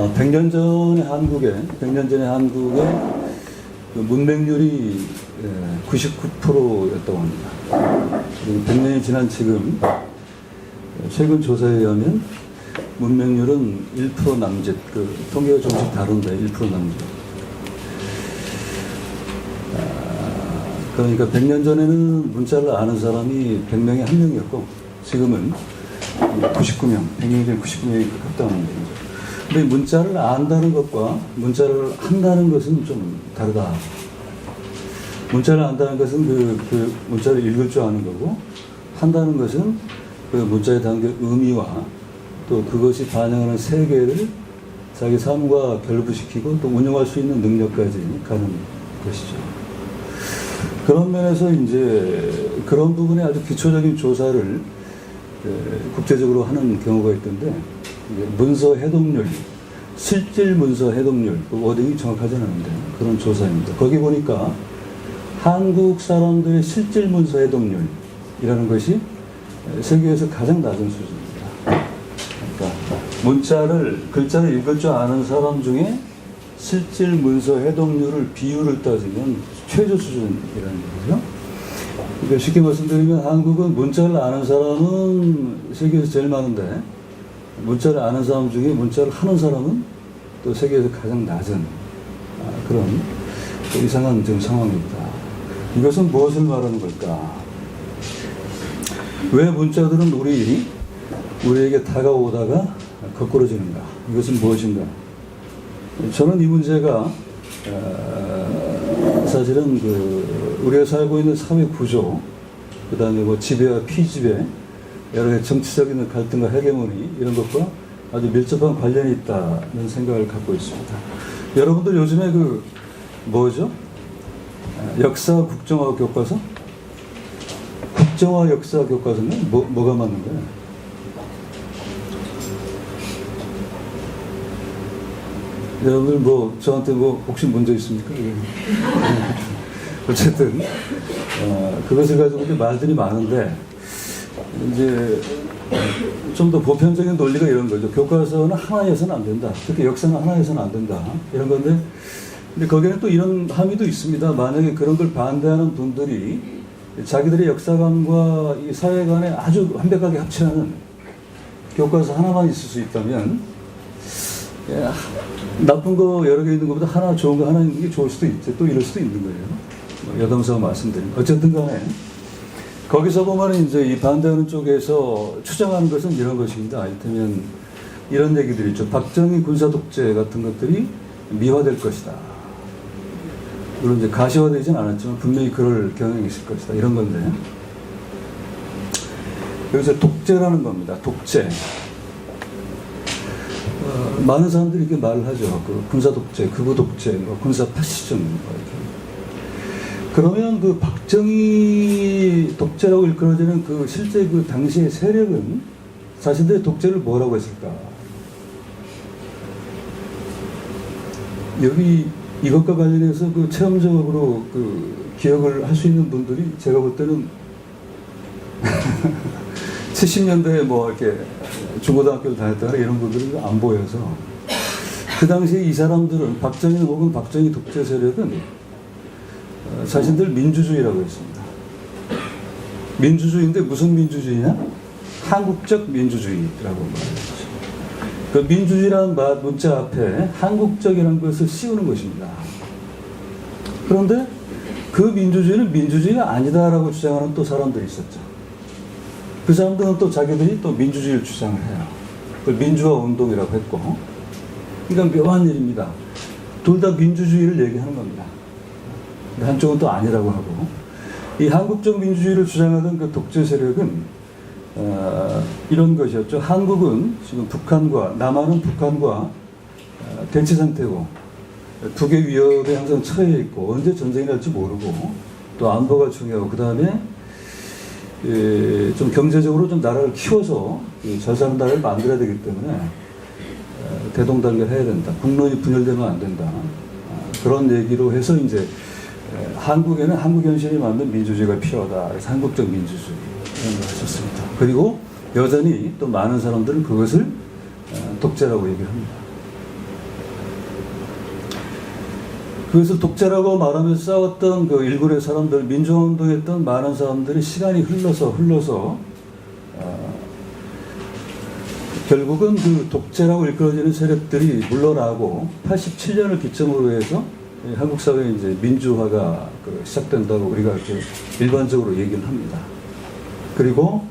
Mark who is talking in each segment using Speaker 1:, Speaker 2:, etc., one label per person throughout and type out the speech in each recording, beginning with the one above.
Speaker 1: 100년 전에 한국의 그 문맹률이 99%였다고 합니다. 100년이 지난 지금 최근 조사에 의하면 문맹률은 1% 남짓, 그 통계가 조금씩 다른데 1% 남짓. 그러니까 100년 전에는 문자를 아는 사람이 100명에 1명이었고 지금은 99명, 100년 전에 99명이 가깝다는 거죠. 근데 문자를 안다는 것과 문자를 한다는 것은 좀 다르다. 문자를 안다는 것은 그 문자를 읽을 줄 아는 거고, 한다는 것은 그 문자에 담긴 의미와 또 그것이 반영하는 세계를 자기 삶과 결부시키고 또 운영할 수 있는 능력까지 가는 것이죠. 그런 면에서 이제 그런 부분에 아주 기초적인 조사를 국제적으로 하는 경우가 있던데, 문서 해독률, 실질 문서 해독률, 그 워딩이 정확하지 않은데 그런 조사입니다. 거기 보니까 한국 사람들의 실질 문서 해독률이라는 것이 세계에서 가장 낮은 수준입니다. 그러니까 글자를 읽을 줄 아는 사람 중에 실질 문서 해독률을 비율을 따지면 최저 수준이라는 거죠. 그러니까 쉽게 말씀드리면 한국은 문자를 아는 사람은 세계에서 제일 많은데 문자를 아는 사람 중에 문자를 하는 사람은 또 세계에서 가장 낮은 그런 이상한 지금 상황입니다. 이것은 무엇을 말하는 걸까? 왜 문자들은 우리에게 다가오다가 거꾸로지는가? 이것은 무엇인가? 저는 이 문제가 사실은 우리가 살고 있는 사회 구조, 그 다음에 뭐 지배와 피지배, 여러 가지 정치적인 갈등과 헤게모니 이런 것과 아주 밀접한 관련이 있다는 생각을 갖고 있습니다. 여러분들 요즘에 뭐죠? 역사 국정화 교과서? 국정화 역사 교과서는 뭐가 맞는 거예요? 여러분들 저한테 혹시 문제 있습니까? 어쨌든 그것을 가지고 이제 말들이 많은데 이제 좀 더 보편적인 논리가 이런 거죠. 교과서는 하나여서는 안 된다. 특히 역사는 하나여서는 안 된다. 이런 건데, 근데 거기에는 또 이런 함의도 있습니다. 만약에 그런 걸 반대하는 분들이 자기들의 역사관과 이 사회관에 아주 완벽하게 합치하는 교과서 하나만 있을 수 있다면, 나쁜 거 여러 개 있는 것보다 하나 좋은 거 하나 있는 게 좋을 수도 있죠. 또 이럴 수도 있는 거예요. 여담스러워 말씀드린. 어쨌든 간에 거기서 보면 이제 이 반대하는 쪽에서 추정하는 것은 이런 것입니다. 이를테면 이런 얘기들이 있죠. 박정희 군사 독재 같은 것들이 미화될 것이다. 물론 이제 가시화되진 않았지만 분명히 그럴 경향이 있을 것이다. 이런 건데. 여기서 독재라는 겁니다. 독재. 많은 사람들이 이렇게 말을 하죠. 군사 독재, 극우 독재, 군사 파시즘, 이렇게. 그러면 박정희 독재라고 일컬어지는 실제 당시의 세력은 자신들의 독재를 뭐라고 했을까? 여기 이것과 관련해서 체험적으로 기억을 할 수 있는 분들이 제가 볼 때는 70년대에 이렇게 중고등학교를 다녔다가 이런 분들이 안 보여서 그 당시에 이 사람들은 박정희 혹은 박정희 독재 세력은 자신들 민주주의라고 했습니다. 민주주의인데 무슨 민주주의냐? 한국적 민주주의라고 말했죠. 그 민주주의라는 문자 앞에 한국적이라는 것을 씌우는 것입니다. 그런데 그 민주주의는 민주주의가 아니다라고 주장하는 또 사람들이 있었죠. 그 사람들은 또 자기들이 또 민주주의를 주장을 해요. 그걸 민주화 운동이라고 했고, 그러니까 묘한 일입니다. 둘 다 민주주의를 얘기하는 겁니다. 한쪽은 또 아니라고 하고, 이 한국적 민주주의를 주장하던 독재 세력은 이런 것이었죠. 한국은 지금 남한은 북한과 대치 상태고 두 개 위협에 항상 처해 있고 언제 전쟁이 날지 모르고 또 안보가 중요하고 그 다음에 좀 경제적으로 좀 나라를 키워서 잘 사는 나라를 만들어야 되기 때문에 대동단결해야 된다. 국론이 분열되면 안 된다. 그런 얘기로 해서 이제 한국에는 한국 현실에 맞는 민주주의가 필요하다. 그래서 한국적 민주주의 이런 걸 하셨습니다. 그리고 여전히 또 많은 사람들은 그것을 독재라고 얘기를 합니다. 그것을 독재라고 말하면서 싸웠던 그 일군의 사람들, 민주화운동했던 많은 사람들이 시간이 흘러서 결국은 그 독재라고 일컬어지는 세력들이 물러나고 87년을 기점으로 해서 한국 사회의 이제 민주화가 시작된다고 우리가 일반적으로 얘기를 합니다. 그리고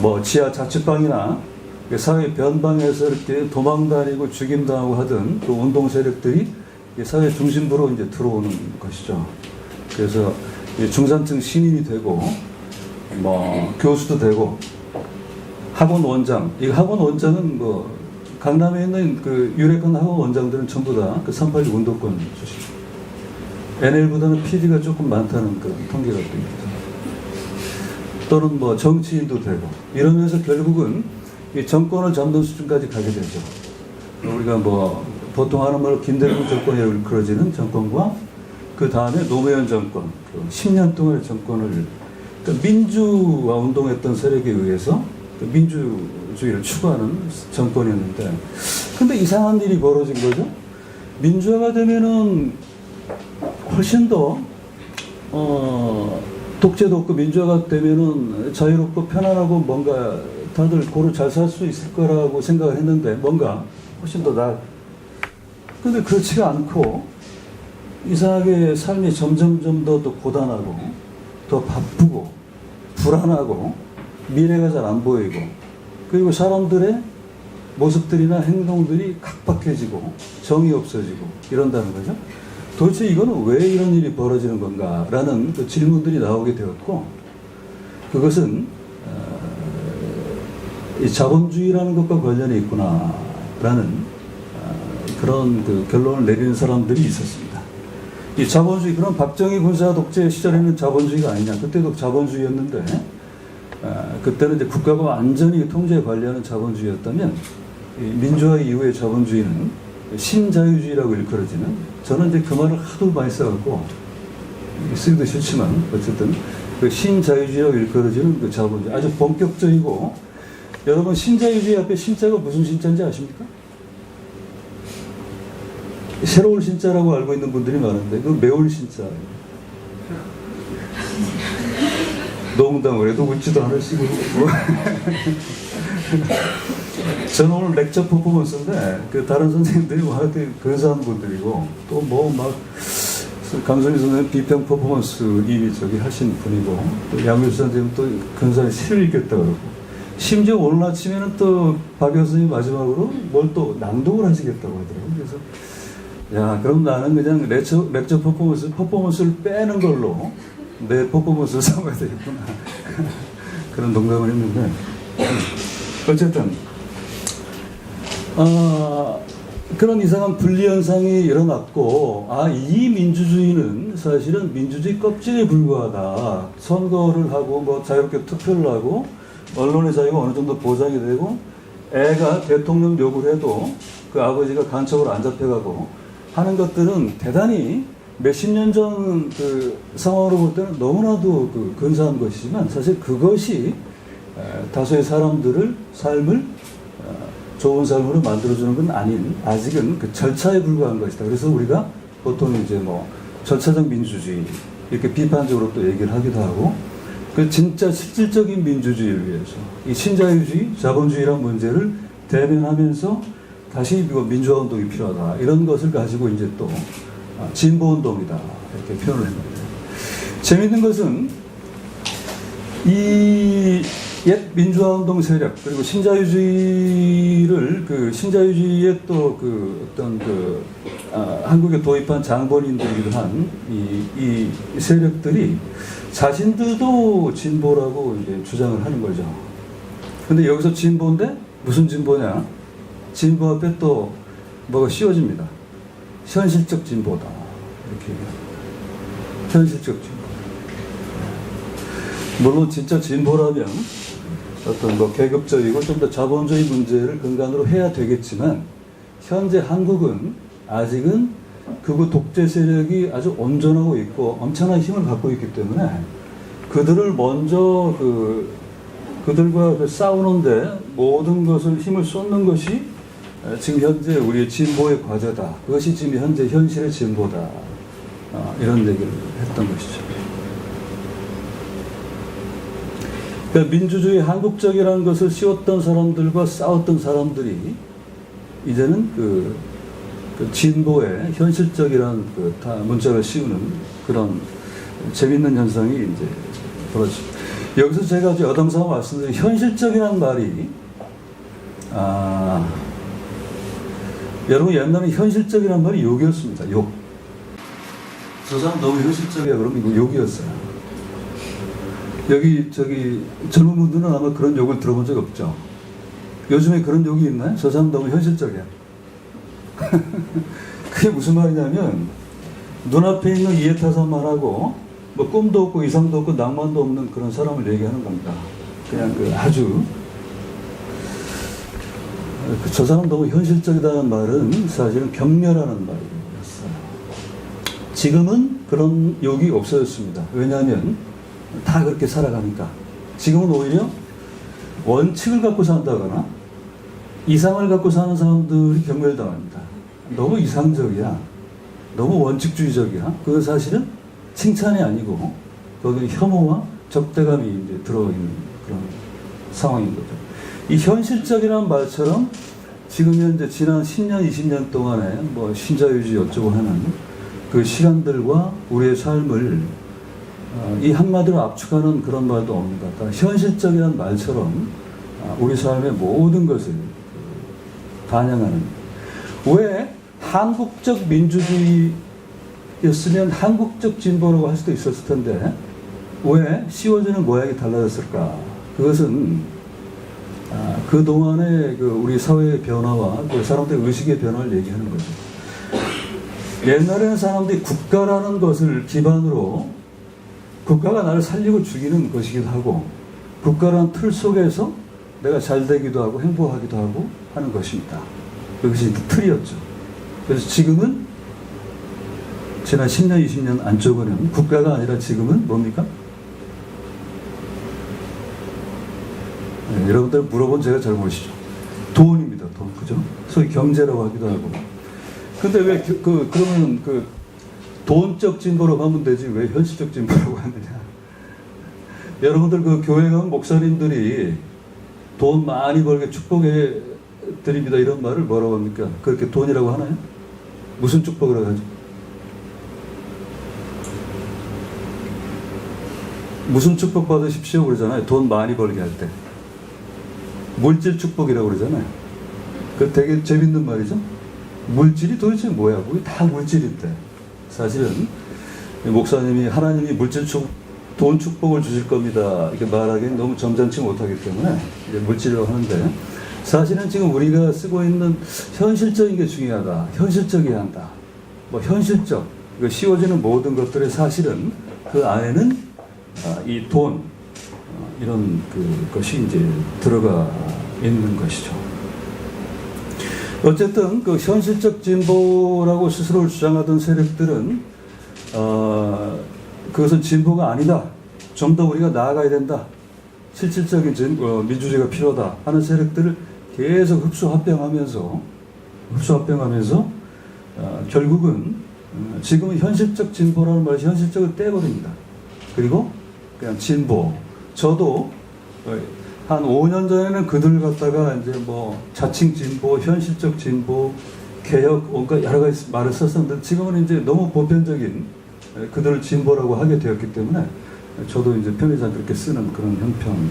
Speaker 1: 뭐 지하 자취방이나 사회 변방에서 이렇게 도망다니고 죽임당하고 하던 그 운동 세력들이 사회 중심부로 이제 들어오는 것이죠. 그래서 중산층 신인이 되고 뭐 교수도 되고 학원 원장, 이 학원 원장은 뭐 강남에 있는 그 유력한 학원 원장들은 전부 다 그 3.86 운동권 출신. NL보다는 PD가 조금 많다는 그런 통계가 또 있습니다. 또는 뭐 정치인도 되고 이러면서 결국은 이 정권을 잡는 수준까지 가게 되죠. 우리가 뭐 보통 하는 말로 김대중 정권이라고 일컬어지는 정권과 그 다음에 노무현 정권, 10년 동안의 정권을 그러니까 민주화 운동했던 세력에 의해서 그 민주주의를 추구하는 정권이었는데, 근데 이상한 일이 벌어진 거죠. 민주화가 되면은 훨씬 더 독재도 없고 민주화가 되면은 자유롭고 편안하고 뭔가 다들 고루 잘 살 수 있을 거라고 생각을 했는데 뭔가 훨씬 더 근데 그렇지가 않고 이상하게 삶이 점점 더 고단하고 더 바쁘고 불안하고 미래가 잘 안 보이고 그리고 사람들의 모습들이나 행동들이 각박해지고 정이 없어지고 이런다는 거죠. 도대체 이거는 왜 이런 일이 벌어지는 건가라는 그 질문들이 나오게 되었고, 그것은 이 자본주의라는 것과 관련이 있구나라는 그런 그 결론을 내리는 사람들이 있었습니다. 이 자본주의, 그런 박정희 군사 독재 시절에는 자본주의가 아니냐, 그때도 자본주의였는데 그때는 이제 국가가 완전히 통제에 관리하는 자본주의였다면 민주화 이후의 자본주의는 신자유주의라고 일컬어지는, 저는 이제 그 말을 하도 많이 써갖고 쓰기도 싫지만 어쨌든 그 신자유주의라고 일컬어지는 그 자본주의, 아주 본격적이고, 여러분 신자유주의 앞에 신자가 무슨 신자인지 아십니까? 새로운 신자라고 알고 있는 분들이 많은데 그 매울 신자. 농담을 해도 웃지도 않으시고. 저는 오늘 렉처 퍼포먼스인데 그 다른 선생님들이 뭐 하여튼 근사한 분들이고 또 뭐 막 강선희 선생님 비평 퍼포먼스 이미 저기 하신 분이고 또 양효수 선생님 또 근사히 시를 읽겠다 그러고, 심지어 오늘 아침에는 또 박 교수님 마지막으로 뭘 또 낭독을 하시겠다고 하더라고요. 그래서 야, 그럼 나는 그냥 렉처 퍼포먼스를 빼는 걸로 내 퍼포먼스를 삼아야 되겠구나. 그런 농담을 했는데, 어쨌든, 그런 이상한 분리현상이 일어났고, 이 민주주의는 사실은 민주주의 껍질에 불과하다. 선거를 하고, 뭐 자유롭게 투표를 하고, 언론의 자유가 어느 정도 보장이 되고, 애가 대통령 욕을 해도 그 아버지가 간첩으로 안 잡혀가고 하는 것들은 대단히 몇십 년 전 그 상황으로 볼 때는 너무나도 그 근사한 것이지만, 사실 그것이 다수의 사람들을 삶을 좋은 삶으로 만들어주는 건 아닌, 아직은 그 절차에 불과한 것이다. 그래서 우리가 보통 이제 뭐 절차적 민주주의 이렇게 비판적으로 또 얘기를 하기도 하고, 그 진짜 실질적인 민주주의를 위해서 이 신자유주의, 자본주의란 문제를 대면하면서 다시 이거 민주화 운동이 필요하다, 이런 것을 가지고 이제 또 진보 운동이다 이렇게 표현을 합니다. 재미있는 것은 이 옛 민주화 운동 세력 그리고 신자유주의를 그 신자유주의의 또 그 어떤 그 한국에 도입한 장본인들이기도 한 이 세력들이 자신들도 진보라고 이제 주장을 하는 거죠. 근데 여기서 진보인데 무슨 진보냐? 진보 앞에 또 뭐가 씌워집니다. 현실적 진보다. 이렇게 얘기합니다. 현실적 진보. 물론 진짜 진보라면 어떤 뭐 계급적이고 좀 더 자본주의 문제를 근간으로 해야 되겠지만, 현재 한국은 아직은 극우 독재 세력이 아주 온전하고 있고 엄청난 힘을 갖고 있기 때문에 그들을 먼저 그들과 싸우는데 모든 것을 힘을 쏟는 것이 지금 현재 우리의 진보의 과제다. 그것이 지금 현재 현실의 진보다. 이런 얘기를 했던 것이죠. 그러니까 민주주의 한국적이라는 것을 씌웠던 사람들과 싸웠던 사람들이 이제는 그 진보의 현실적이라는 문자를 씌우는 그런 재밌는 현상이 이제 벌어집니다. 여기서 제가 여담삼아 말씀드린 현실적이라는 말이 여러분 옛날에 현실적이라는 말이 욕이었습니다. 욕. 저 사람 너무 현실적이야 그러면 이거 욕이었어요. 여기 젊은 분들은 아마 그런 욕을 들어본 적 없죠. 요즘에 그런 욕이 있나요? 저 사람 너무 현실적이야. 그게 무슨 말이냐면 눈앞에 있는 이해타산만 하고 뭐 꿈도 없고 이상도 없고 낭만도 없는 그런 사람을 얘기하는 겁니다. 그냥 아주 저 사람 너무 현실적이다는 말은 사실은 격려라는 말이었어요. 지금은 그런 욕이 없어졌습니다. 왜냐하면 다 그렇게 살아가니까. 지금은 오히려 원칙을 갖고 산다거나 이상을 갖고 사는 사람들이 경멸 당합니다. 너무 이상적이야. 너무 원칙주의적이야. 그건 사실은 칭찬이 아니고 거기는 혐오와 적대감이 이제 들어있는 그런 상황인 거죠. 이 현실적이라는 말처럼 지금 현재 지난 10년, 20년 동안에 뭐 신자유주의 어쩌고 하는 그 시간들과 우리의 삶을 이 한마디로 압축하는 그런 말도 없는가. 현실적이라는 말처럼 우리 삶의 모든 것을 반영하는. 왜 한국적 민주주의였으면 한국적 진보라고 할 수도 있었을 텐데 왜 씌워지는 모양이 달라졌을까? 그것은 그동안의 우리 사회의 변화와 사람들의 의식의 변화를 얘기하는 거죠. 옛날에는 사람들이 국가라는 것을 기반으로 국가가 나를 살리고 죽이는 것이기도 하고 국가라는 틀 속에서 내가 잘 되기도 하고 행복하기도 하고 하는 것입니다. 그것이 틀이었죠. 그래서 지금은 지난 10년, 20년 안쪽으로는 국가가 아니라 지금은 뭡니까? 네, 여러분들 물어본 제가 잘 모르시죠. 돈입니다. 돈. 그죠? 소위 경제라고 하기도 하고. 근데 왜 그러면 돈적 진보로 가면 되지 왜 현실적 진보라고 하느냐. 여러분들 교회 가면 목사님들이 돈 많이 벌게 축복해 드립니다 이런 말을 뭐라고 합니까? 그렇게 돈이라고 하나요? 무슨 축복이라고 하죠? 무슨 축복 받으십시오 그러잖아요. 돈 많이 벌게 할 때. 물질 축복이라고 그러잖아요. 그 되게 재밌는 말이죠. 물질이 도대체 뭐야? 그게 다 물질인데. 사실은 목사님이 하나님이 돈 축복을 주실 겁니다. 이렇게 말하기엔 너무 점잖지 못하기 때문에 이제 물질이라고 하는데 사실은 지금 우리가 쓰고 있는 현실적인 게 중요하다. 현실적이어야 한다. 뭐 현실적, 씌워지는 모든 것들의 사실은 그 안에는 이 돈, 이런 것이 이제 들어가 있는 것이죠. 어쨌든 현실적 진보라고 스스로를 주장하던 세력들은 그것은 진보가 아니다. 좀 더 우리가 나아가야 된다. 실질적인 민주주의가 필요하다 하는 세력들을 계속 흡수합병하면서 결국은 지금은 현실적 진보라는 말이 현실적으로 떼버립니다. 그리고 그냥 진보. 저도 한 5년 전에는 그들 갖다가 이제 뭐 자칭 진보, 현실적 진보, 개혁, 뭔가 여러 가지 말을 썼었는데 지금은 이제 너무 보편적인 그들을 진보라고 하게 되었기 때문에 저도 이제 편의상 그렇게 쓰는 그런 형편.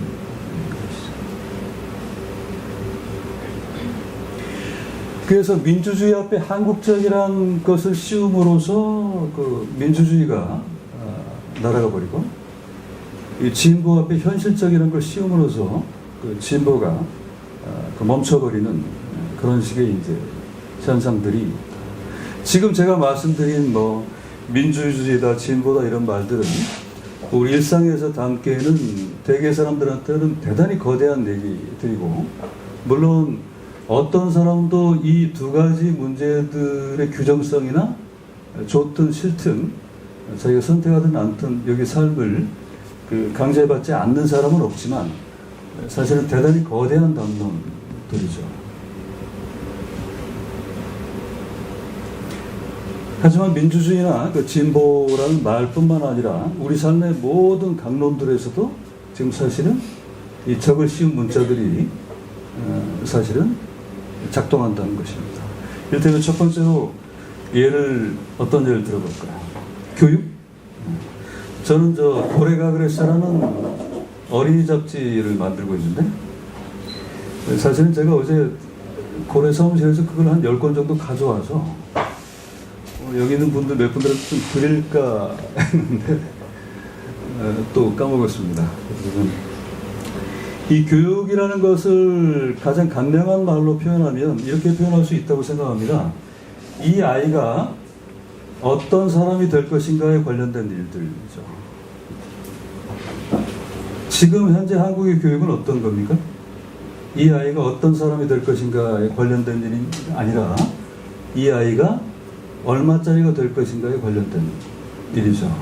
Speaker 1: 그래서 민주주의 앞에 한국적이라는 것을 씌움으로써 민주주의가 날아가 버리고 이 진보 앞에 현실적이라는 걸 씌움으로써 진보가 멈춰버리는 그런 식의 이제 현상들이 지금 제가 말씀드린 뭐 민주주의다, 진보다 이런 말들은 우리 일상에서 담기에는 대개 사람들한테는 대단히 거대한 얘기들이고 물론 어떤 사람도 이 두 가지 문제들의 규정성이나 좋든 싫든 자기가 선택하든 않든 여기 삶을 강제받지 않는 사람은 없지만 사실은 대단히 거대한 담론들이죠. 하지만 민주주의나 그 진보라는 말뿐만 아니라 우리 삶의 모든 강론들에서도 지금 사실은 이 적을 씌운 문자들이 사실은 작동한다는 것입니다. 이를테면 첫 번째로 어떤 예를 들어볼까요? 교육? 저는 고래가 그랬어라는 어린이 잡지를 만들고 있는데, 사실은 제가 어제 고래 사무실에서 그걸 한 10권 정도 가져와서 여기 있는 분들 몇 분들한테 좀 드릴까 했는데 또 까먹었습니다. 이 교육이라는 것을 가장 간명한 말로 표현하면 이렇게 표현할 수 있다고 생각합니다. 이 아이가 어떤 사람이 될 것인가에 관련된 일들이죠. 지금 현재 한국의 교육은 어떤 겁니까? 이 아이가 어떤 사람이 될 것인가에 관련된 일이 아니라 이 아이가 얼마짜리가 될 것인가에 관련된 일이죠.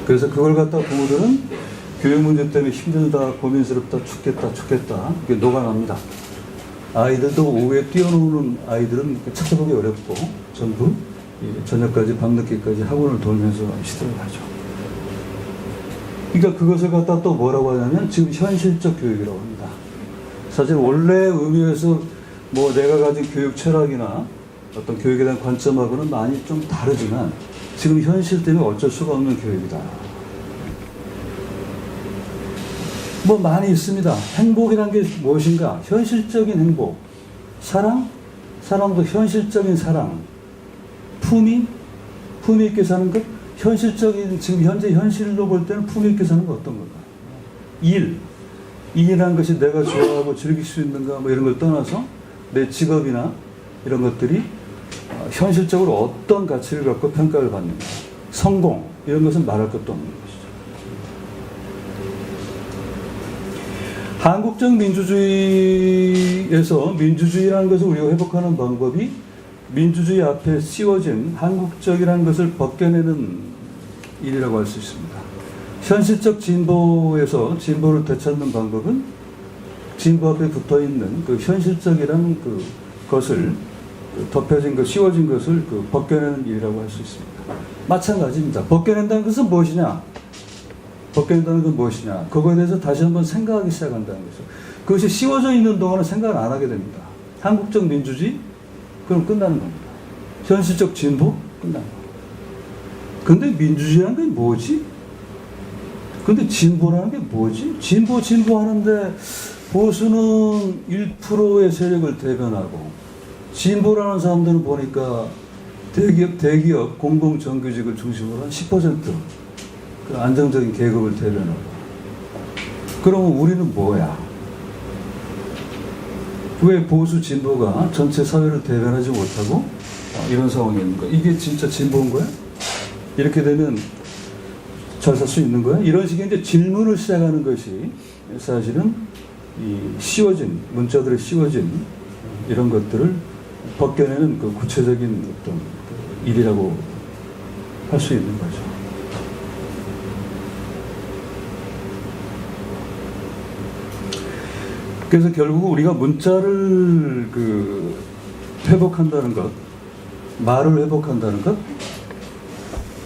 Speaker 1: 그래서 그걸 갖다 부모들은 교육 문제 때문에 힘들다, 고민스럽다, 죽겠다 이게 녹아납니다. 아이들도 오후에 뛰어노는 아이들은 찾아보기 어렵고 전부 저녁까지 밤늦게까지 학원을 돌면서 시도를 하죠. 그러니까 그것을 갖다 또 뭐라고 하냐면 지금 현실적 교육이라고 합니다. 사실 원래 의미에서 내가 가진 교육 철학이나 어떤 교육에 대한 관점하고는 많이 좀 다르지만 지금 현실 때문에 어쩔 수가 없는 교육이다. 많이 있습니다. 행복이란 게 무엇인가? 현실적인 행복. 사랑도 현실적인 사랑. 품위 있게 사는 것? 현실적인, 지금 현재 현실로 볼 때는 품위 있게 사는 건 어떤 건가? 일이라는 것이 내가 좋아하고 즐길 수 있는가 이런 걸 떠나서 내 직업이나 이런 것들이 현실적으로 어떤 가치를 갖고 평가를 받는가. 성공 이런 것은 말할 것도 없는 것이죠. 한국적 민주주의에서 민주주의라는 것을 우리가 회복하는 방법이 민주주의 앞에 씌워진 한국적이라는 것을 벗겨내는 일이라고 할 수 있습니다. 현실적 진보에서 진보를 되찾는 방법은 진보 앞에 붙어있는 그 현실적이라는 것을 덮여진 것, 씌워진 것을 벗겨내는 일이라고 할 수 있습니다. 마찬가지입니다. 벗겨낸다는 것은 무엇이냐? 그거에 대해서 다시 한번 생각하기 시작한다는 거죠. 그것이 씌워져 있는 동안은 생각을 안 하게 됩니다. 한국적 민주주의? 그럼 끝나는 겁니다. 현실적 진보? 끝나는 겁니다. 근데 민주주의라는 게 뭐지? 근데 진보라는 게 뭐지? 진보 하는데 보수는 1%의 세력을 대변하고 진보라는 사람들은 보니까 대기업 공공정규직을 중심으로 한 10% 그 안정적인 계급을 대변하고. 그러면 우리는 뭐야? 왜 보수 진보가 전체 사회를 대변하지 못하고 이런 상황이 있는 거야? 이게 진짜 진보인 거야? 이렇게 되면 잘 살 수 있는 거야? 이런 식의 이제 질문을 시작하는 것이 사실은 이 문자들의 씌워진 이런 것들을 벗겨내는 그 구체적인 어떤 일이라고 할 수 있는 거죠. 그래서 결국 우리가 문자를 회복한다는 것, 말을 회복한다는 것,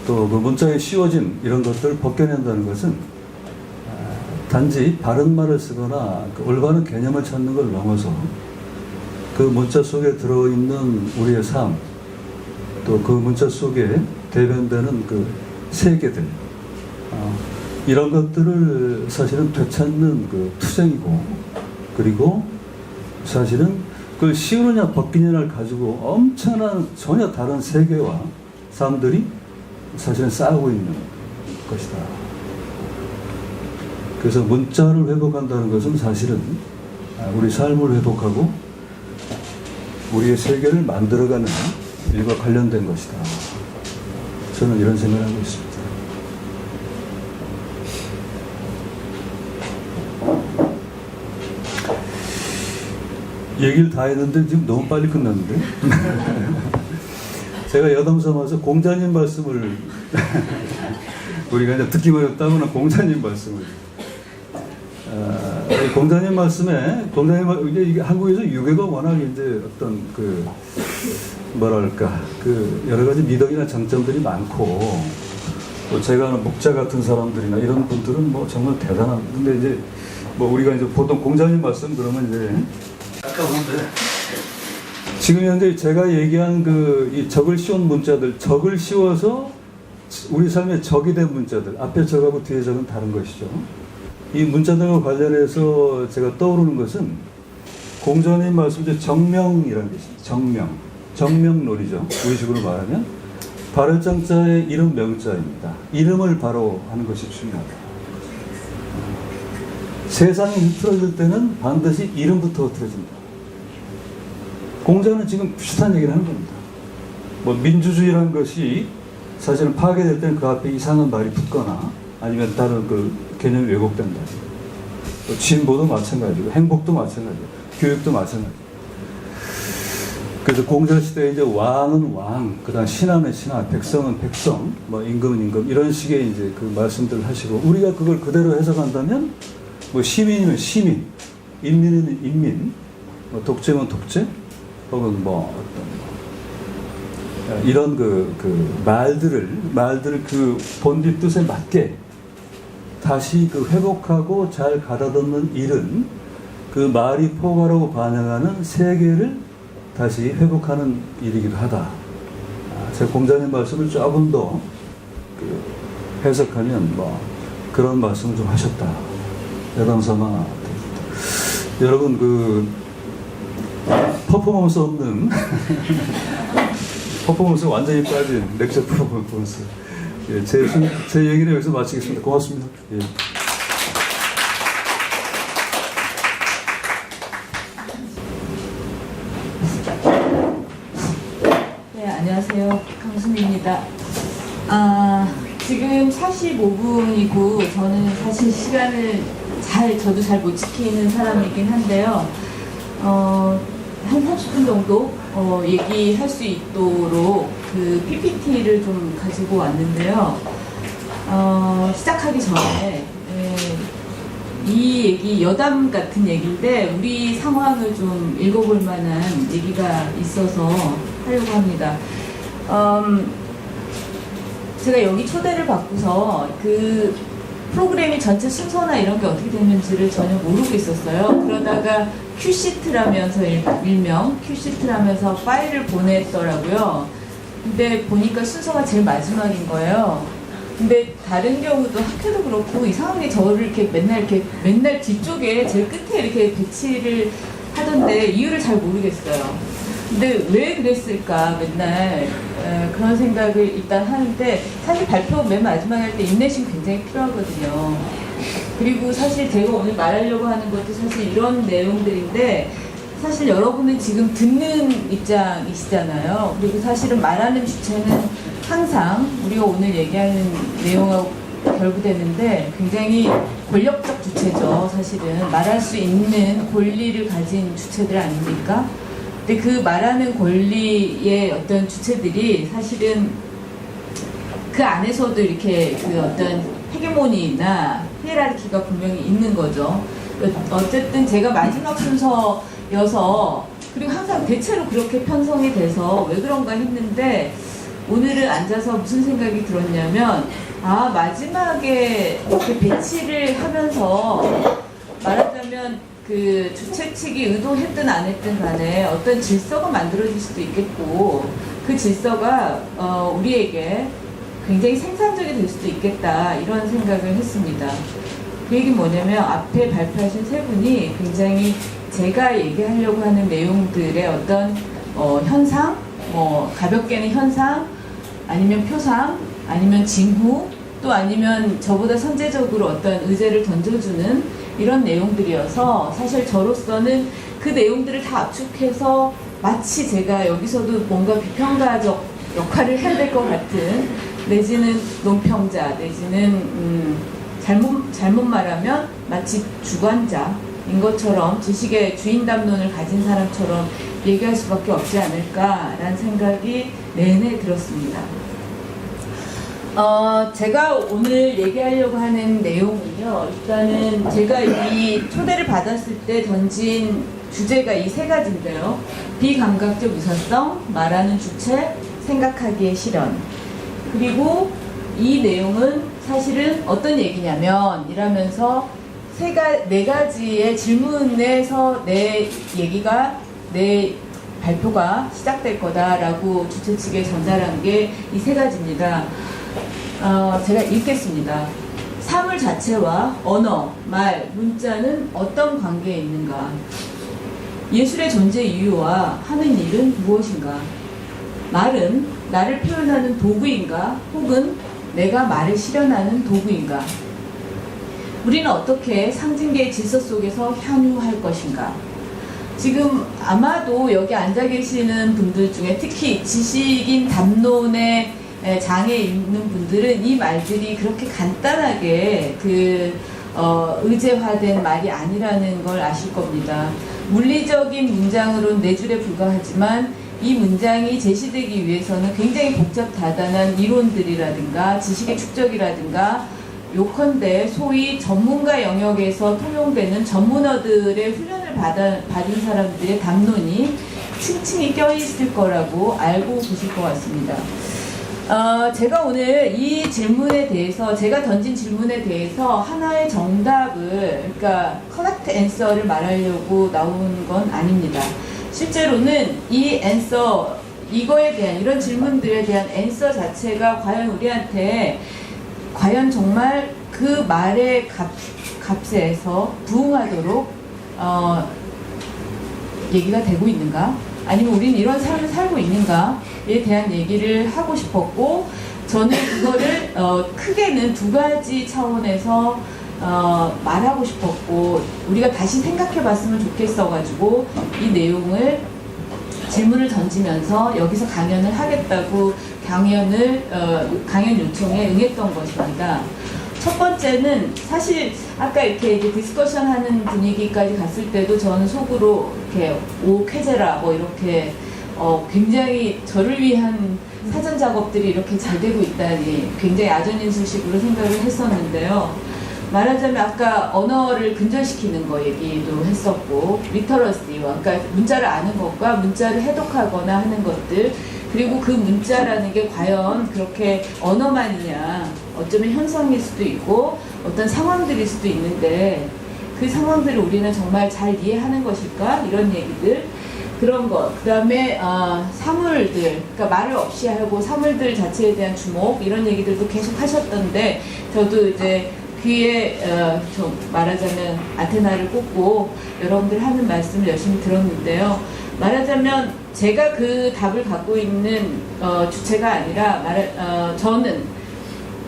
Speaker 1: 또 그 문자에 씌워진 이런 것들을 벗겨낸다는 것은 단지 바른 말을 쓰거나 올바른 개념을 찾는 걸 넘어서 그 문자 속에 들어있는 우리의 삶, 또 그 문자 속에 대변되는 그 세계들, 이런 것들을 사실은 되찾는 그 투쟁이고, 그리고 사실은 그걸 씌우느냐 벗기느냐를 가지고 엄청난 전혀 다른 세계와 사람들이 사실은 싸우고 있는 것이다. 그래서 문자를 회복한다는 것은 사실은 우리 삶을 회복하고 우리의 세계를 만들어가는 일과 관련된 것이다. 저는 이런 생각을 하고 있습니다. 얘기를 다 했는데 지금 너무 빨리 끝났는데. 제가 여담 삼아서 공자님 말씀을 우리가 이제 듣기 어렵다거나 공자님 말씀을 공자님 말씀에 이게 한국에서 유교가 워낙 이제 어떤 뭐랄까 그 여러 가지 미덕이나 장점들이 많고 또 제가 아는 목자 같은 사람들이나 이런 분들은 뭐 정말 대단한. 근데 이제 뭐 우리가 이제 보통 공자님 말씀 그러면 이제 아까운데 지금 현재 제가 얘기한 그 이 적을 씌운 문자들, 적을 씌워서 우리 삶에 적이 된 문자들, 앞에 적하고 뒤에 적은 다른 것이죠. 이 문자들과 관련해서 제가 떠오르는 것은 공자님 말씀 중에 정명이라는 게 있습니다. 정명론이죠. 우리식으로 말하면 발을정자의 이름 명자입니다. 이름을 바로 하는 것이 중요하다. 세상이 흐트러질 때는 반드시 이름부터 흐트러진다. 공자는 지금 비슷한 얘기를 하는 겁니다. 뭐 민주주의라는 것이 사실은 파괴될 때는 그 앞에 이상한 말이 붙거나 아니면 다른 그 개념이 왜곡된다. 진보도 마찬가지고 행복도 마찬가지고 교육도 마찬가지고. 그래서 공자 시대에 이제 왕은 왕, 그다음 신하는 신하, 백성은 백성, 뭐 임금은 임금 이런 식의 이제 그 말씀들을 하시고 우리가 그걸 그대로 해석한다면 뭐 시민이면 시민, 인민이면 인민, 뭐 독재면 독재, 혹은 뭐 어떤 이런 그 말들을 그 본디 뜻에 맞게 다시 그 회복하고 잘 가다듬는 일은 그 말이 포괄하고 반영하는 세계를 다시 회복하는 일이기도 하다. 제가 공자님 말씀을 조금 더 그 해석하면 뭐 그런 말씀을 좀 하셨다. 여담삼아 여러분 그 퍼포먼스 없는 퍼포먼스 완전히 빠진 렉처 퍼포먼스. 예, 제 얘기는 여기서 마치겠습니다. 고맙습니다. 예.
Speaker 2: 네, 안녕하세요. 강수미입니다. 지금 45분이고 저는 사실 시간을 저도 잘 못 지키는 사람이긴 한데요. 한 30분 정도 얘기할 수 있도록 그 PPT를 좀 가지고 왔는데요. 시작하기 전에 이 얘기 여담 같은 얘기인데 우리 상황을 좀 읽어볼 만한 얘기가 있어서 하려고 합니다. 제가 여기 초대를 받고서 그 프로그램이 전체 순서나 이런 게 어떻게 되는지를 전혀 모르고 있었어요. 그러다가 큐시트라면서 일명 큐시트라면서 파일을 보냈더라고요. 근데 보니까 순서가 제일 마지막인 거예요. 근데 다른 경우도 학교도 그렇고 이상하게 저를 이렇게 맨날 뒤쪽에 제일 끝에 이렇게 배치를 하던데 이유를 잘 모르겠어요. 근데 왜 그랬을까 맨날 그런 생각을 일단 하는데 사실 발표 맨 마지막에 할 때 인내심 굉장히 필요하거든요. 그리고 사실 제가 오늘 말하려고 하는 것도 사실 이런 내용들인데 사실 여러분은 지금 듣는 입장이시잖아요. 그리고 사실은 말하는 주체는 항상 우리가 오늘 얘기하는 내용하고 결부되는데 굉장히 권력적 주체죠. 사실은 말할 수 있는 권리를 가진 주체들 아닙니까? 근데 그 말하는 권리의 어떤 주체들이 사실은 그 안에서도 이렇게 그 어떤 헤게모니나 히에라르키가 분명히 있는 거죠. 어쨌든 제가 마지막 순서여서 그리고 항상 대체로 그렇게 편성이 돼서 왜 그런가 했는데 오늘은 앉아서 무슨 생각이 들었냐면 마지막에 이렇게 배치를 하면서 말하자면 그 주최 측이 의도했든 안 했든 간에 어떤 질서가 만들어질 수도 있겠고 그 질서가 우리에게 굉장히 생산적이 될 수도 있겠다 이런 생각을 했습니다. 그 얘기는 뭐냐면 앞에 발표하신 세 분이 굉장히 제가 얘기하려고 하는 내용들의 어떤 현상, 가볍게는 현상, 아니면 표상, 아니면 징후, 또 아니면 저보다 선제적으로 어떤 의제를 던져주는 이런 내용들이어서 사실 저로서는 그 내용들을 다 압축해서 마치 제가 여기서도 뭔가 비평가적 역할을 해야 될 것 같은 내지는 논평자 내지는 잘못 말하면 마치 주관자인 것처럼 지식의 주인 담론을 가진 사람처럼 얘기할 수밖에 없지 않을까라는 생각이 내내 들었습니다. 제가 오늘 얘기하려고 하는 내용은요, 일단은 제가 이 초대를 받았을 때 던진 주제가 이 세 가지인데요. 비감각적 유사성, 말하는 주체, 생각하기의 실현. 그리고 이 내용은 사실은 어떤 얘기냐면, 이라면서 네 가지의 질문에서 내 발표가 시작될 거다라고 주최 측에 전달한 게 이 세 가지입니다. 제가 읽겠습니다. 사물 자체와 언어, 말, 문자는 어떤 관계에 있는가? 예술의 존재 이유와 하는 일은 무엇인가? 말은 나를 표현하는 도구인가? 혹은 내가 말을 실현하는 도구인가? 우리는 어떻게 상징계의 질서 속에서 향유할 것인가? 지금 아마도 여기 앉아 계시는 분들 중에 특히 지식인 담론의 장에 있는 분들은 이 말들이 그렇게 간단하게 의제화된 말이 아니라는 걸 아실 겁니다. 물리적인 문장으로는 네 줄에 불과하지만 이 문장이 제시되기 위해서는 굉장히 복잡다단한 이론들이라든가 지식의 축적이라든가 요컨대 소위 전문가 영역에서 통용되는 전문어들의 훈련을 받은 사람들의 담론이 층층이 껴있을 거라고 알고 계실 것 같습니다. 제가 오늘 이 질문에 대해서, 제가 던진 질문에 대해서 하나의 정답을, 그러니까 correct answer를 말하려고 나온 건 아닙니다. 실제로는 이 answer, 이거에 대한, 이런 질문들에 대한 answer 자체가 과연 우리한테 과연 정말 그 말의 값에서 부응하도록 얘기가 되고 있는가? 아니면 우리는 이런 삶을 살고 있는가에 대한 얘기를 하고 싶었고, 저는 그거를 크게는 두 가지 차원에서 말하고 싶었고, 우리가 다시 생각해 봤으면 좋겠어가지고 이 내용을 질문을 던지면서 여기서 강연을 하겠다고 강연 요청에 응했던 것입니다. 첫 번째는 사실 아까 이렇게 이제 디스커션 하는 분위기까지 갔을 때도 저는 속으로 이렇게 오 쾌제라 뭐 이렇게 굉장히 저를 위한 사전 작업들이 이렇게 잘 되고 있다니 굉장히 아전인수식으로 생각을 했었는데요. 말하자면 아까 언어를 근절시키는 거 얘기도 했었고, 리터러시와, 그러니까 문자를 아는 것과 문자를 해독하거나 하는 것들, 그리고 그 문자라는 게 과연 그렇게 언어만이냐, 어쩌면 현상일 수도 있고 어떤 상황들일 수도 있는데 그 상황들을 우리는 정말 잘 이해하는 것일까? 이런 얘기들, 그런 것. 그 다음에 사물들, 그러니까 말을 없이 하고 사물들 자체에 대한 주목, 이런 얘기들도 계속 하셨던데, 저도 이제 귀에 좀 말하자면 안테나를 꽂고 여러분들 하는 말씀을 열심히 들었는데요. 말하자면 제가 그 답을 갖고 있는 주체가 아니라 저는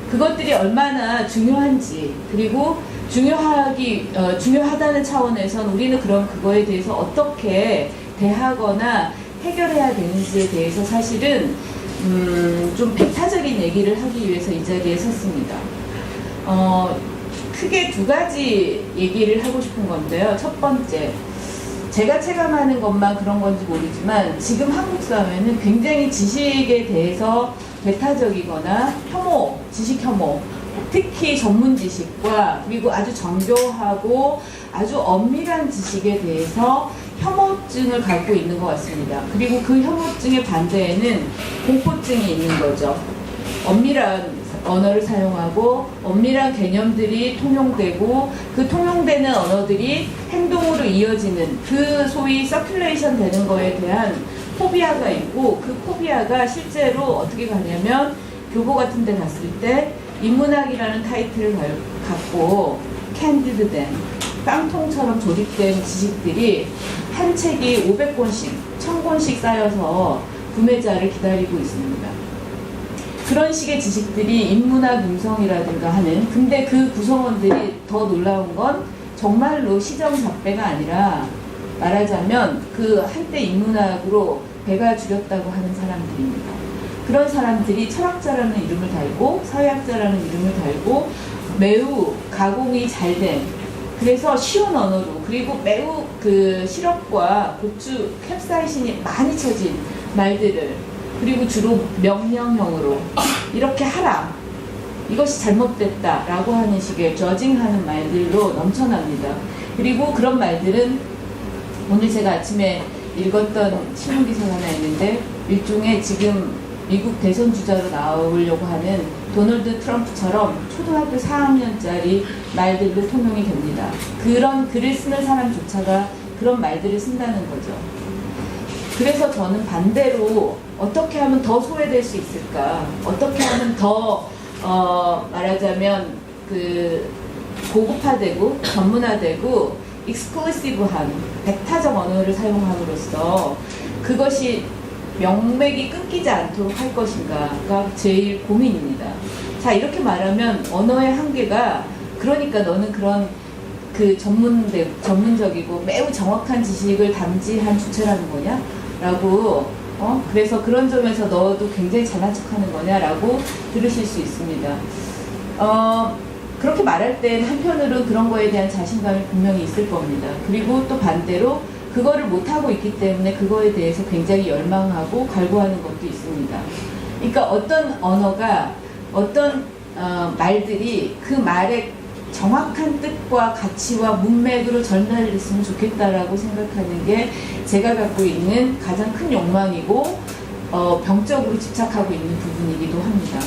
Speaker 2: 그것들이 얼마나 중요한지, 그리고 중요하다는 차원에서는 우리는 그럼 그거에 대해서 어떻게 대하거나 해결해야 되는지에 대해서 사실은 좀 배타적인 얘기를 하기 위해서 이 자리에 섰습니다. 크게 두 가지 얘기를 하고 싶은 건데요. 첫 번째, 제가 체감하는 것만 그런 건지 모르지만 지금 한국 사회는 굉장히 지식에 대해서 배타적이거나 지식 혐오, 특히 전문 지식과 그리고 아주 정교하고 아주 엄밀한 지식에 대해서 혐오증을 갖고 있는 것 같습니다. 그리고 그 혐오증의 반대에는 공포증이 있는 거죠. 엄밀한 언어를 사용하고 엄밀한 개념들이 통용되고 그 통용되는 언어들이 행동으로 이어지는 그 소위 서큘레이션 되는 거에 대한 포비아가 있고, 그 포비아가 실제로 어떻게 가냐면 교보 같은 데 갔을 때 인문학이라는 타이틀을 갖고 캔디드된 깡통처럼 조립된 지식들이 한 책이 500권씩 1000권씩 쌓여서 구매자를 기다리고 있습니다. 그런 식의 지식들이 인문학 융성이라든가 하는, 근데 그 구성원들이 더 놀라운 건 정말로 시정잡배가 아니라 말하자면 그 한때 인문학으로 배가 줄였다고 하는 사람들입니다. 그런 사람들이 철학자라는 이름을 달고 사회학자라는 이름을 달고 매우 가공이 잘 된, 그래서 쉬운 언어로, 그리고 매우 그 시럽과 고추, 캡사이신이 많이 쳐진 말들을, 그리고 주로 명령형으로 이렇게 하라, 이것이 잘못됐다라고 하는 식의 저징하는 말들로 넘쳐납니다. 그리고 그런 말들은 오늘 제가 아침에 읽었던 신문기사가 하나 있는데 일종의 지금 미국 대선 주자로 나오려고 하는 도널드 트럼프처럼 초등학교 4학년짜리 말들로 통용이 됩니다. 그런 글을 쓰는 사람조차가 그런 말들을 쓴다는 거죠. 그래서 저는 반대로 어떻게 하면 더 소외될 수 있을까? 어떻게 하면 더 말하자면 그 고급화되고 전문화되고 익스클루시브한 백타적 언어를 사용함으로써 그것이 명맥이 끊기지 않도록 할 것인가가 제일 고민입니다. 자, 이렇게 말하면 언어의 한계가 그러니까 너는 그런 그 전문적이고 매우 정확한 지식을 담지한 주체라는 거냐? 라고 그래서 그런 점에서 너도 굉장히 잘난 척하는 거냐라고 들으실 수 있습니다. 그렇게 말할 땐 한편으로는 그런 거에 대한 자신감이 분명히 있을 겁니다. 그리고 또 반대로 그거를 못하고 있기 때문에 그거에 대해서 굉장히 열망하고 갈구하는 것도 있습니다. 그러니까 어떤 언어가 어떤 말들이 그 말의 정확한 뜻과 가치와 문맥으로 전달됐으면 좋겠다라고 생각하는 게 제가 갖고 있는 가장 큰 욕망이고 병적으로 집착하고 있는 부분이기도 합니다.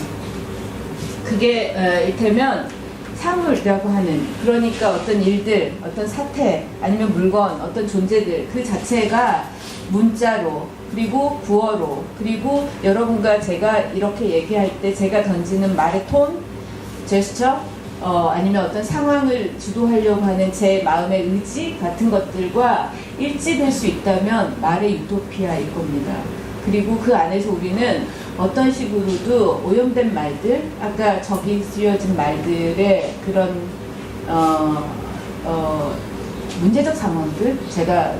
Speaker 2: 그게 이를테면 사물이라고 하는, 그러니까 어떤 일들, 어떤 사태, 아니면 물건, 어떤 존재들 그 자체가 문자로 그리고 구어로 그리고 여러분과 제가 이렇게 얘기할 때 제가 던지는 말의 톤, 제스처, 아니면 어떤 상황을 주도하려고 하는 제 마음의 의지 같은 것들과 일치될 수 있다면 말의 유토피아일 겁니다. 그리고 그 안에서 우리는 어떤 식으로도 오염된 말들, 아까 저기 쓰여진 말들의 그런 문제적 상황들, 제가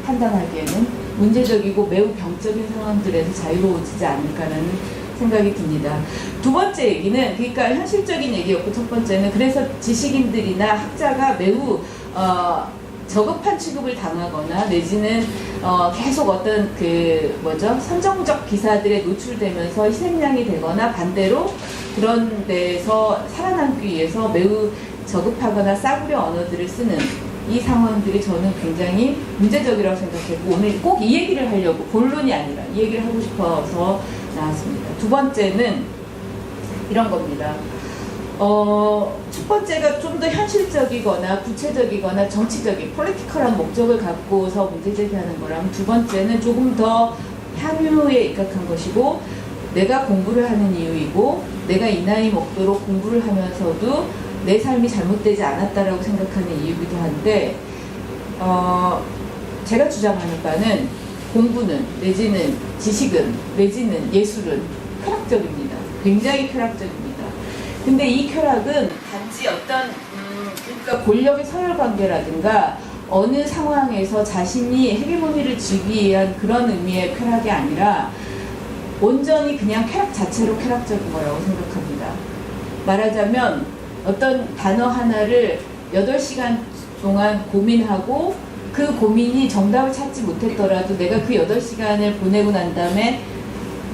Speaker 2: 판단하기에는 문제적이고 매우 병적인 상황들에서 자유로워지지 않을까라는 생각이 듭니다. 두 번째 얘기는, 그러니까 현실적인 얘기였고, 첫 번째는 그래서 지식인들이나 학자가 매우 저급한 취급을 당하거나 내지는 계속 어떤 선정적 기사들에 노출되면서 희생양이 되거나 반대로 그런 데서 살아남기 위해서 매우 저급하거나 싸구려 언어들을 쓰는 이 상황들이 저는 굉장히 문제적이라고 생각했고, 오늘 꼭 이 얘기를 하려고, 본론이 아니라 이 얘기를 하고 싶어서 나왔습니다. 두 번째는 이런 겁니다. 첫 번째가 좀 더 현실적이거나 구체적이거나 정치적인 폴리티컬한 목적을 갖고서 문제제기하는 거라면, 두 번째는 조금 더 향유에 입각한 것이고 내가 공부를 하는 이유이고 내가 이 나이 먹도록 공부를 하면서도 내 삶이 잘못되지 않았다라고 생각하는 이유이기도 한데, 제가 주장하는 바는 공부는 내지는 지식은 내지는 예술은 쾌락적입니다. 굉장히 쾌락적입니다. 근데 이 쾌락은 단지 어떤 그러니까 권력의 서열관계라든가 어느 상황에서 자신이 헤게모니를 쥐기 위한 그런 의미의 쾌락이 아니라 온전히 그냥 쾌락 자체로 쾌락적인 거라고 생각합니다. 말하자면 어떤 단어 하나를 8시간 동안 고민하고 그 고민이 정답을 찾지 못했더라도 내가 그 8시간을 보내고 난 다음에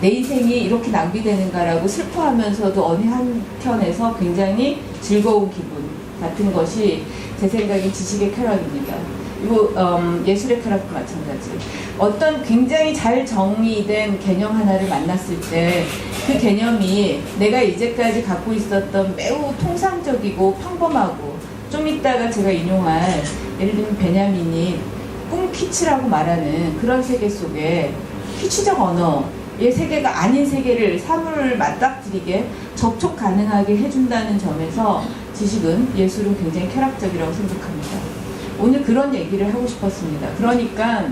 Speaker 2: 내 인생이 이렇게 낭비되는가라고 슬퍼하면서도 어느 한편에서 굉장히 즐거운 기분 같은 것이 제 생각엔 지식의 쾌락입니다. 그리고 예술의 쾌락도 마찬가지. 어떤 굉장히 잘 정의된 개념 하나를 만났을 때 그 개념이 내가 이제까지 갖고 있었던 매우 통상적이고 평범하고, 좀 이따가 제가 인용할 예를 들면 베냐민이 꿈 퀴치라고 말하는 그런 세계 속에 퀴치적 언어의 세계가 아닌 세계를 사물을 맞닥뜨리게 접촉 가능하게 해준다는 점에서 지식은, 예술은 굉장히 쾌락적이라고 생각합니다. 오늘 그런 얘기를 하고 싶었습니다. 그러니까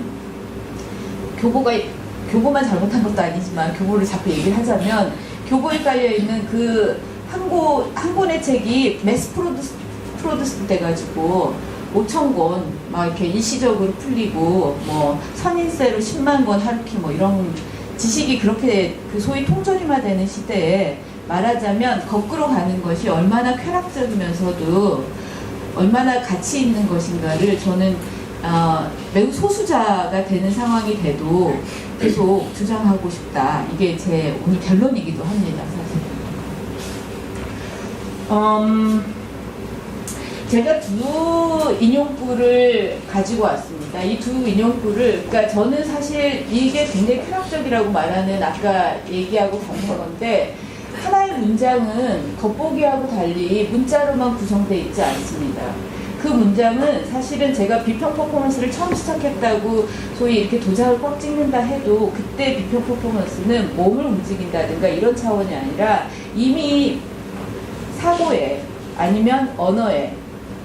Speaker 2: 교보만 잘못한 것도 아니지만 교보를 자꾸 얘기를 하자면, 교보에 깔려있는 그 한 권의 책이 매스 프로듀스 돼가지고 5,000권 막 이렇게 일시적으로 풀리고, 뭐 선인세로 10만 권 하루키 뭐 이런 지식이 그렇게 그 소위 통조림화되는 시대에 말하자면 거꾸로 가는 것이 얼마나 쾌락적이면서도 얼마나 가치 있는 것인가를 저는 매우 소수자가 되는 상황이 돼도 계속 주장하고 싶다. 이게 제 오늘 결론이기도 합니다, 사실. 제가 두 인용구를 가지고 왔습니다. 이 두 인용구를, 그러니까 저는 사실 이게 굉장히 편학적이라고 말하는 아까 얘기하고 같은 건데, 하나의 문장은 겉보기하고 달리 문자로만 구성되어 있지 않습니다. 그 문장은 사실은 제가 비평 퍼포먼스를 처음 시작했다고 소위 이렇게 도장을 꽉 찍는다 해도 그때 비평 퍼포먼스는 몸을 움직인다든가 이런 차원이 아니라 이미 사고에 아니면 언어에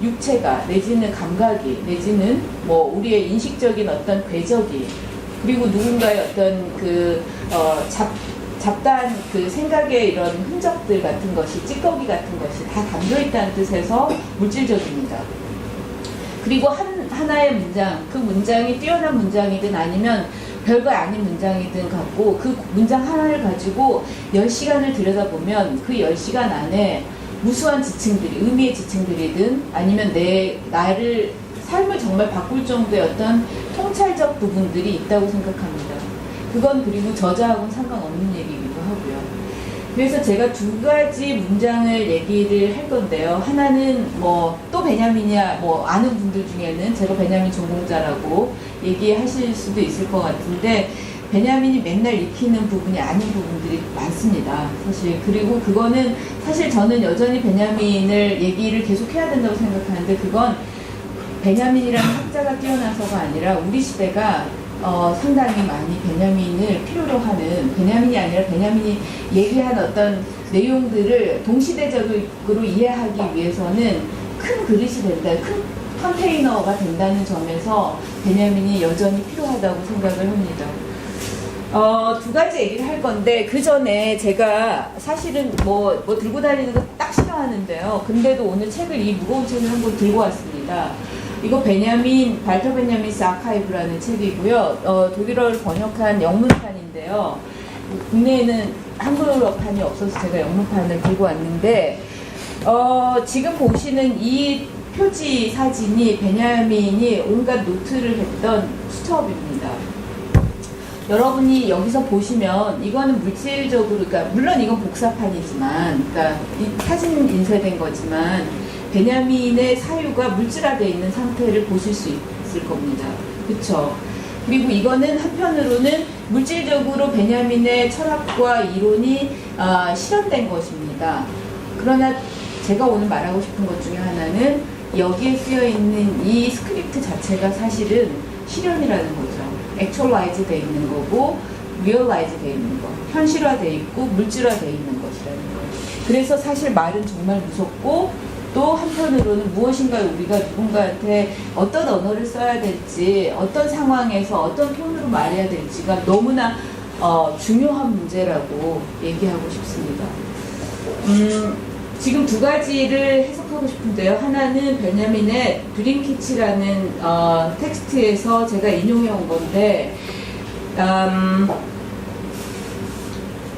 Speaker 2: 육체가 내지는 감각이 내지는 뭐 우리의 인식적인 어떤 궤적이 그리고 누군가의 어떤 잡다한 그 생각의 이런 흔적들 같은 것이 찌꺼기 같은 것이 다 담겨있다는 뜻에서 물질적입니다. 그리고 하나의 문장, 그 문장이 뛰어난 문장이든 아니면 별거 아닌 문장이든 갖고 그 문장 하나를 가지고 10시간을 들여다보면 그 10시간 안에 무수한 지층들이, 의미의 지층들이든 아니면 나를 삶을 정말 바꿀 정도의 어떤 통찰적 부분들이 있다고 생각합니다. 그건 그리고 저자하고는 상관없는 얘기이기도 하고요. 그래서 제가 두 가지 문장을 얘기를 할 건데요. 하나는 뭐 또 베냐민이야 뭐 아는 분들 중에는 제가 베냐민 전공자라고 얘기하실 수도 있을 것 같은데 베냐민이 맨날 익히는 부분이 아닌 부분들이 많습니다. 사실 그리고 그거는 사실 저는 여전히 베냐민을 얘기를 계속 해야 된다고 생각하는데 그건 베냐민이라는 학자가 뛰어나서가 아니라 우리 시대가 상당히 많이 베냐민을 필요로 하는 베냐민이 아니라 베냐민이 얘기한 어떤 내용들을 동시대적으로 이해하기 위해서는 큰 그릇이 된다, 큰 컨테이너가 된다는 점에서 베냐민이 여전히 필요하다고 생각을 합니다. 두 가지 얘기를 할 건데 그 전에 제가 사실은 뭐 들고 다니는 거 딱 싫어하는데요. 근데도 오늘 책을 이 무거운 책을 한권 들고 왔습니다. 이거 발터 베냐민스 아카이브라는 책이고요. 독일어를 번역한 영문판인데요. 국내에는 한글어판이 없어서 제가 영문판을 들고 왔는데 지금 보시는 이 표지 사진이 베냐민이 온갖 노트를 했던 수첩입니다. 여러분이 여기서 보시면 이거는 물질적으로, 그러니까 물론 이건 복사판이지만, 그러니까 이 사진 인쇄된 거지만 베냐민의 사유가 물질화되어 있는 상태를 보실 수 있을 겁니다. 그렇죠? 그리고 이거는 한편으로는 물질적으로 베냐민의 철학과 이론이 실현된 것입니다. 그러나 제가 오늘 말하고 싶은 것 중에 하나는 여기에 쓰여 있는 이 스크립트 자체가 사실은 실현이라는 거죠. 액츄얼라이즈 돼 있는 거고 리얼라이즈 돼 있는 거, 현실화 돼 있고 물질화 돼 있는 것이라는 거예요. 그래서 사실 말은 정말 무섭고 또 한편으로는 무엇인가 우리가 누군가한테 어떤 언어를 써야 될지 어떤 상황에서 어떤 톤으로 말해야 될지가 너무나 중요한 문제라고 얘기하고 싶습니다. 지금 두 가지를 해석하고 싶은데요. 하나는 베냐민의 드림키치라는 텍스트에서 제가 인용해 온 건데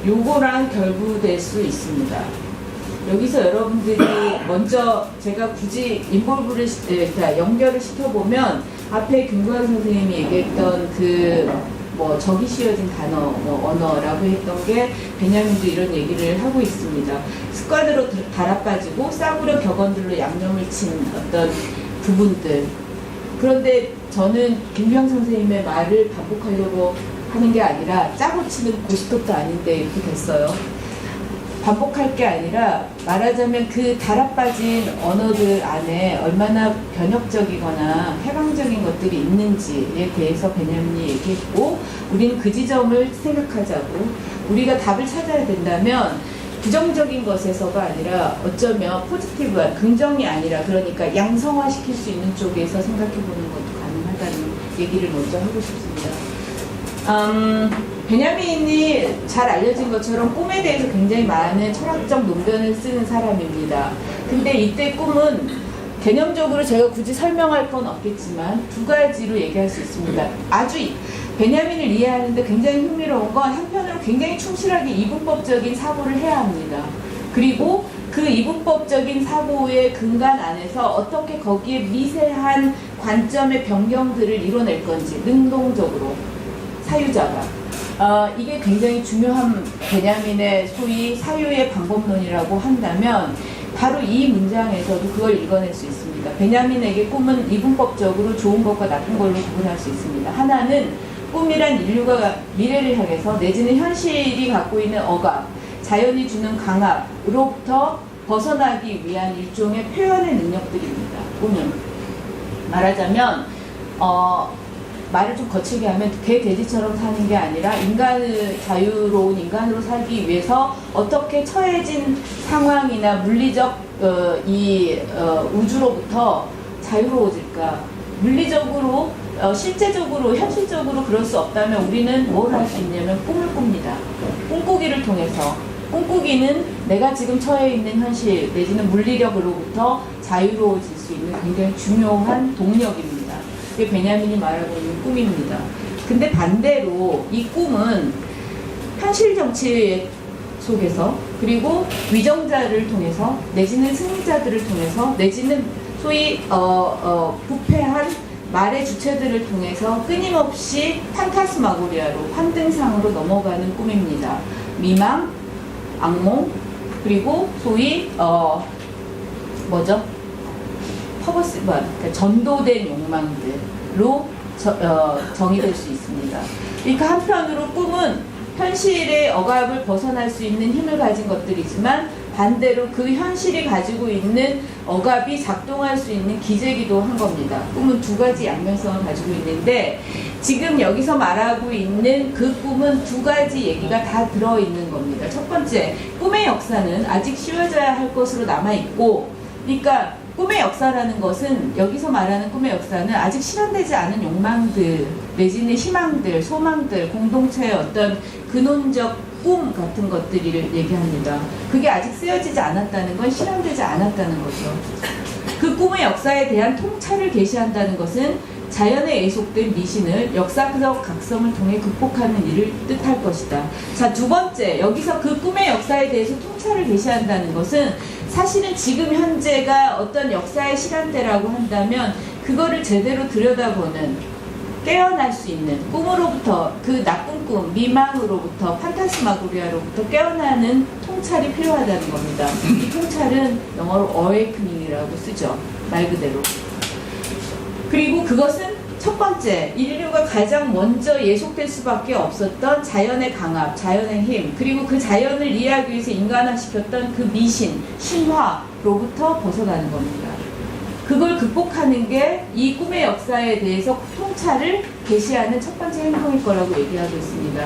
Speaker 2: 요거랑 결부될 수 있습니다. 여기서 여러분들이 먼저 제가 굳이 그러니까 연결을 시켜보면 앞에 김구환 선생님이 얘기했던 적이 씌어진 단어, 언어라고 했던 게 베냐민도 이런 얘기를 하고 있습니다. 습관으로 달아빠지고 싸구려 격언들로 양념을 친 어떤 부분들. 그런데 저는 김구환 선생님의 말을 반복하려고 하는 게 아니라 짜고 치는 고스톱도 아닌데 이렇게 됐어요. 반복할 게 아니라 말하자면 그 달아빠진 언어들 안에 얼마나 변혁적이거나 해방적인 것들이 있는지에 대해서 베냐민이 얘기했고 우리는 그 지점을 생각하자고 우리가 답을 찾아야 된다면 부정적인 것에서가 아니라 어쩌면 포지티브한 긍정이 아니라 그러니까 양성화시킬 수 있는 쪽에서 생각해보는 것도 가능하다는 얘기를 먼저 하고 싶습니다. 베냐민이 잘 알려진 것처럼 꿈에 대해서 굉장히 많은 철학적 논변을 쓰는 사람입니다. 근데 이때 꿈은 개념적으로 제가 굳이 설명할 건 없겠지만 두 가지로 얘기할 수 있습니다. 아주 베냐민을 이해하는데 굉장히 흥미로운 건 한편으로 굉장히 충실하게 이분법적인 사고를 해야 합니다. 그리고 그 이분법적인 사고의 근간 안에서 어떻게 거기에 미세한 관점의 변경들을 이뤄낼 건지 능동적으로 사유자가 이게 굉장히 중요한 베냐민의 소위 사유의 방법론이라고 한다면 바로 이 문장에서도 그걸 읽어낼 수 있습니다. 베냐민에게 꿈은 이분법적으로 좋은 것과 나쁜 걸로 구분할 수 있습니다. 하나는 꿈이란 인류가 미래를 향해서 내지는 현실이 갖고 있는 억압, 자연이 주는 강압으로부터 벗어나기 위한 일종의 표현의 능력들입니다. 꿈은 말하자면 말을 좀 거칠게 하면 개 돼지처럼 사는 게 아니라 인간을 자유로운 인간으로 살기 위해서 어떻게 처해진 상황이나 물리적 우주로부터 자유로워질까. 물리적으로 실제적으로 현실적으로 그럴 수 없다면 우리는 뭘 할 수 있냐면 꿈을 꿉니다. 꿈꾸기를 통해서 꿈꾸기는 내가 지금 처해 있는 현실 내지는 물리력으로부터 자유로워질 수 있는 굉장히 중요한 동력입니다. 이게 베냐민이 말하고 있는 꿈입니다. 근데 반대로 이 꿈은 현실 정치 속에서 그리고 위정자를 통해서 내지는 승리자들을 통해서 내지는 소위 부패한 말의 주체들을 통해서 끊임없이 판타스마고리아로 환등상으로 넘어가는 꿈입니다. 미망, 악몽, 그리고 소위 그러니까 전도된 욕망들로 정의될 수 있습니다. 그러니까 한편으로 꿈은 현실의 억압을 벗어날 수 있는 힘을 가진 것들이지만 반대로 그 현실이 가지고 있는 억압이 작동할 수 있는 기제기도 한 겁니다. 꿈은 두 가지 양면성을 가지고 있는데 지금 여기서 말하고 있는 그 꿈은 두 가지 얘기가 다 들어있는 겁니다. 첫 번째, 꿈의 역사는 아직 씌워져야 할 것으로 남아있고, 그러니까 꿈의 역사라는 것은 여기서 말하는 꿈의 역사는 아직 실현되지 않은 욕망들 내지는 희망들, 소망들, 공동체의 어떤 근원적 꿈 같은 것들을 얘기합니다. 그게 아직 쓰여지지 않았다는 건 실현되지 않았다는 거죠. 그 꿈의 역사에 대한 통찰을 계시한다는 것은 자연에 예속된 미신을 역사적 각성을 통해 극복하는 일을 뜻할 것이다. 자, 두 번째, 여기서 그 꿈의 역사에 대해서 통찰을 계시한다는 것은 사실은 지금 현재가 어떤 역사의 시간대라고 한다면 그거를 제대로 들여다보는 깨어날 수 있는 꿈으로부터 그 나쁜 꿈, 미망으로부터 판타스마고리아로부터 깨어나는 통찰이 필요하다는 겁니다. 이 통찰은 영어로 awakening이라고 쓰죠. 말 그대로. 그리고 그것은 첫 번째, 인류가 가장 먼저 예속될 수밖에 없었던 자연의 강압, 자연의 힘, 그리고 그 자연을 이해하기 위해서 인간화시켰던 그 미신, 신화로부터 벗어나는 겁니다. 그걸 극복하는 게 이 꿈의 역사에 대해서 통찰을 계시하는 첫 번째 행동일 거라고 얘기하고 있습니다.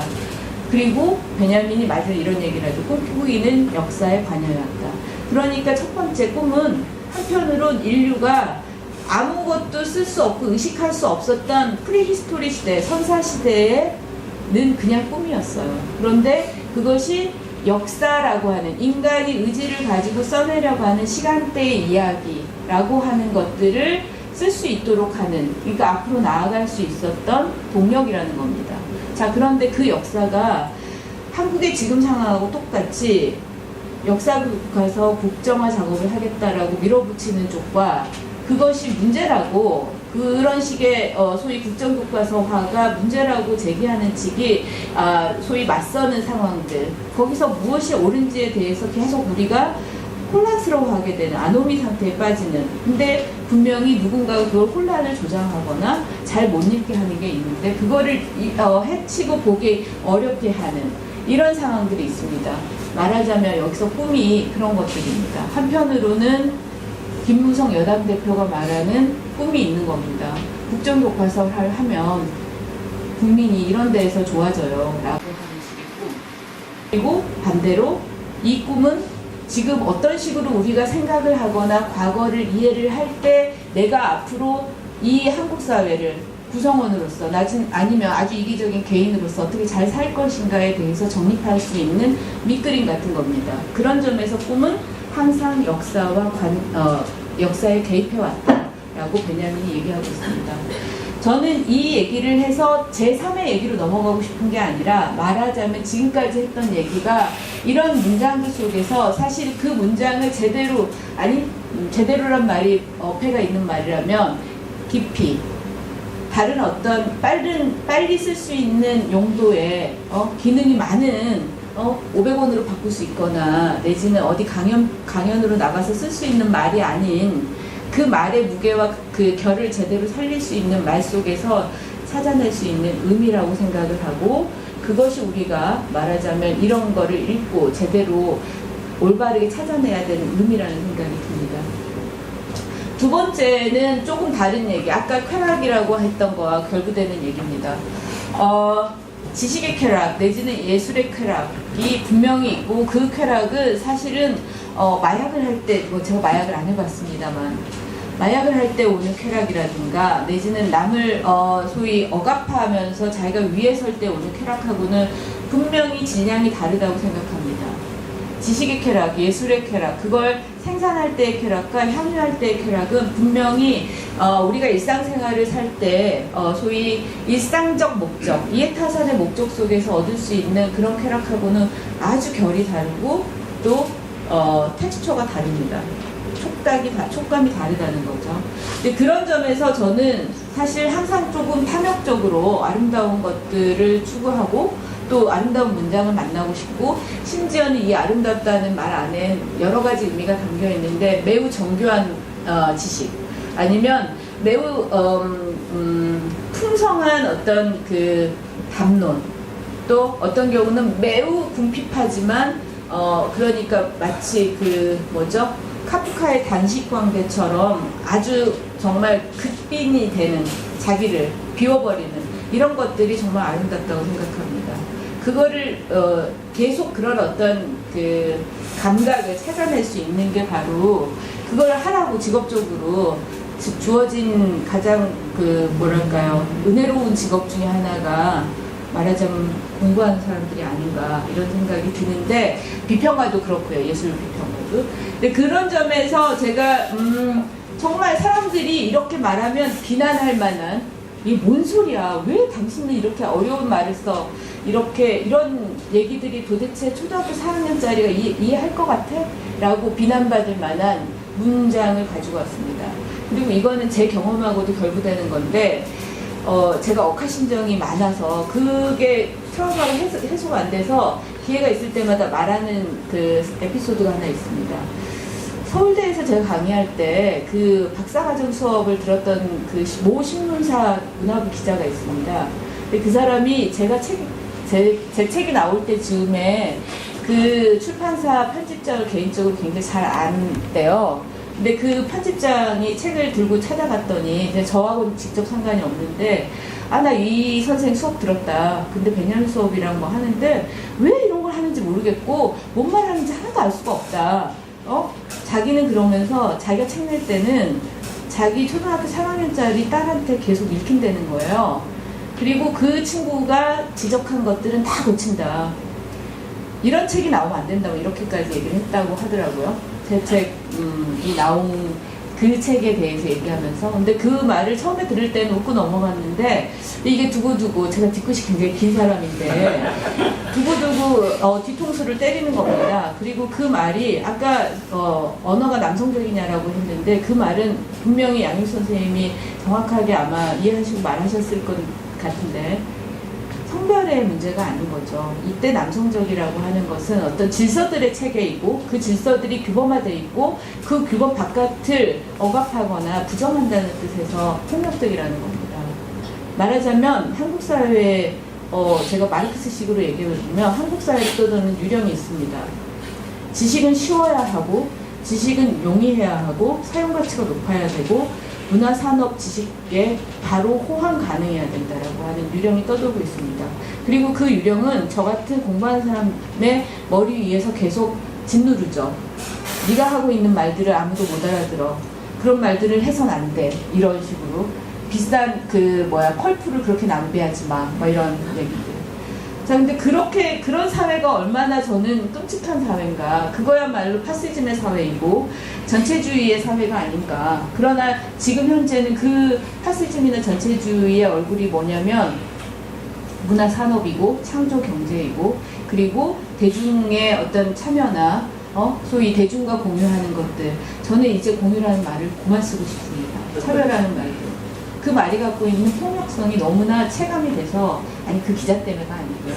Speaker 2: 그리고 베냐민이 맞아 이런 얘기를 하죠. 꿈꾸기는 역사에 관여했다. 그러니까 첫 번째 꿈은 한편으론 인류가 아무것도 쓸 수 없고 의식할 수 없었던 프리히스토리 시대, 선사 시대에는 그냥 꿈이었어요. 그런데 그것이 역사라고 하는 인간이 의지를 가지고 써내려고 하는 시간대의 이야기라고 하는 것들을 쓸 수 있도록 하는, 그러니까 앞으로 나아갈 수 있었던 동력이라는 겁니다. 자, 그런데 그 역사가 한국의 지금 상황하고 똑같이 역사가서 국정화 작업을 하겠다라고 밀어붙이는 쪽과 그것이 문제라고 그런 식의 소위 국정교과서화가 문제라고 제기하는 측이 소위 맞서는 상황들, 거기서 무엇이 옳은지에 대해서 계속 우리가 혼란스러워하게 되는 아노미 상태에 빠지는, 근데 분명히 누군가가 그걸 혼란을 조장하거나 잘 못 읽게 하는 게 있는데 그거를 해치고 보기 어렵게 하는 이런 상황들이 있습니다. 말하자면 여기서 꿈이 그런 것들입니다. 한편으로는 김무성 여당 대표가 말하는 꿈이 있는 겁니다. 국정교과서를 하면 국민이 이런 데에서 좋아져요 라고 하는 식의 꿈. 그리고 반대로 이 꿈은 지금 어떤 식으로 우리가 생각을 하거나 과거를 이해를 할 때 내가 앞으로 이 한국 사회를 구성원으로서 아니면 아주 이기적인 개인으로서 어떻게 잘 살 것인가에 대해서 정립할 수 있는 밑그림 같은 겁니다. 그런 점에서 꿈은 항상 역사에 개입해왔다라고 베냐민이 얘기하고 있습니다. 저는 이 얘기를 해서 제3의 얘기로 넘어가고 싶은 게 아니라 말하자면 지금까지 했던 얘기가 이런 문장들 속에서 사실 그 문장을 제대로란 말이 어폐가 있는 말이라면 깊이 다른 어떤 빨리 쓸 수 있는 용도의 기능이 많은 500원으로 바꿀 수 있거나 내지는 어디 강연으로 나가서 쓸 수 있는 말이 아닌 그 말의 무게와 그 결을 제대로 살릴 수 있는 말 속에서 찾아낼 수 있는 의미라고 생각을 하고, 그것이 우리가 말하자면 이런 거를 읽고 제대로 올바르게 찾아내야 되는 의미라는 생각이 듭니다. 두 번째는 조금 다른 얘기, 아까 쾌락이라고 했던 거와 결부되는 얘기입니다. 지식의 쾌락 내지는 예술의 쾌락이 분명히 있고, 그 쾌락은 사실은 마약을 할 때, 제가 마약을 안 해봤습니다만 마약을 할 때 오는 쾌락이라든가 내지는 남을 소위 억압하면서 자기가 위에 설 때 오는 쾌락하고는 분명히 질량이 다르다고 생각합니다. 지식의 쾌락, 예술의 쾌락, 그걸 생산할 때의 쾌락과 향유할 때의 쾌락은 분명히 우리가 일상생활을 살 때 소위 일상적 목적, 이해타산의 목적 속에서 얻을 수 있는 그런 쾌락하고는 아주 결이 다르고 또 텍스처가 다릅니다. 촉감이 다르다는 거죠. 근데 그런 점에서 저는 사실 항상 조금 탐욕적으로 아름다운 것들을 추구하고 또 아름다운 문장을 만나고 싶고, 심지어는 이 아름답다는 말 안에 여러 가지 의미가 담겨 있는데 매우 정교한 지식 아니면 매우 풍성한 어떤 그 담론, 또 어떤 경우는 매우 궁핍하지만 그러니까 마치 그 카프카의 단식광대처럼 아주 정말 극빈이 되는, 자기를 비워버리는 이런 것들이 정말 아름답다고 생각합니다. 그거를 계속 그런 어떤 그 감각을 찾아낼 수 있는 게 바로 그걸 하라고 직업적으로 주어진 가장 은혜로운 직업 중에 하나가 말하자면 공부하는 사람들이 아닌가 이런 생각이 드는데, 비평가도 그렇고요. 예술 비평가도. 근데 그런 점에서 제가 정말 사람들이 이렇게 말하면 비난할 만한, 이게 뭔 소리야, 왜 당신은 이렇게 어려운 말을 써, 이런 얘기들이 도대체 초등학교 4학년짜리가 이해할 것 같아? 라고 비난받을 만한 문장을 가지고 왔습니다. 그리고 이거는 제 경험하고도 결부되는 건데, 제가 억하심정이 많아서 그게 트라우마가 해소가 안 돼서 기회가 있을 때마다 말하는 그 에피소드가 하나 있습니다. 서울대에서 제가 강의할 때 그 박사과정 수업을 들었던 그 모 신문사 문화부 기자가 있습니다. 근데 그 사람이 제 책이 나올 때 즈음에 그 출판사 편집장을 개인적으로 굉장히 잘 안대요. 근데 그 편집장이 책을 들고 찾아갔더니 이제 저하고는 직접 상관이 없는데, 나 이 선생 수업 들었다. 근데 배년 수업이랑 뭐 하는데 왜 이런 걸 하는지 모르겠고 뭔 말 하는지 하나도 알 수가 없다. 자기는 그러면서 자기가 책 낼 때는 자기 초등학교 3학년짜리 딸한테 계속 읽힌다는 거예요. 그리고 그 친구가 지적한 것들은 다 고친다. 이런 책이 나오면 안 된다고 이렇게까지 얘기를 했다고 하더라고요. 제 책이 나온 그 책에 대해서 얘기하면서. 근데 그 말을 처음에 들을 때는 웃고 넘어갔는데, 이게 두고두고 제가 뒤끝이 굉장히 긴 사람인데 두고두고 뒤통수를 때리는 겁니다. 그리고 그 말이 아까 언어가 남성적이냐라고 했는데, 그 말은 분명히 양육 선생님이 정확하게 아마 이해하시고 말하셨을 것 같은데, 성별의 문제가 아닌 거죠. 이때 남성적이라고 하는 것은 어떤 질서들의 체계이고, 그 질서들이 규범화되어 있고, 그 규범 바깥을 억압하거나 부정한다는 뜻에서 폭력적이라는 겁니다. 말하자면 한국 사회에 제가 마르크스식으로 얘기해보면 한국 사회에 떠도는 유령이 있습니다. 지식은 쉬워야 하고, 지식은 용이해야 하고, 사용가치가 높아야 되고, 문화산업 지식에 바로 호환 가능해야 된다라고 하는 유령이 떠돌고 있습니다. 그리고 그 유령은 저 같은 공부하는 사람의 머리 위에서 계속 짓누르죠. 네가 하고 있는 말들을 아무도 못 알아들어. 그런 말들을 해선 안 돼. 이런 식으로. 비싼 펄프를 그렇게 낭비하지 마. 이런 얘기들. 자, 근데 그런 사회가 얼마나 저는 끔찍한 사회인가. 그거야말로 파시즘의 사회이고 전체주의의 사회가 아닌가. 그러나 지금 현재는 그 파시즘이나 전체주의의 얼굴이 뭐냐면 문화산업이고 창조경제이고, 그리고 대중의 어떤 참여나 소위 대중과 공유하는 것들. 저는 이제 공유라는 말을 그만 쓰고 싶습니다. 차별하는 말들. 그 말이 갖고 있는 폭력성이 너무나 체감이 돼서 아니 그 기자 때문에가 아니고요.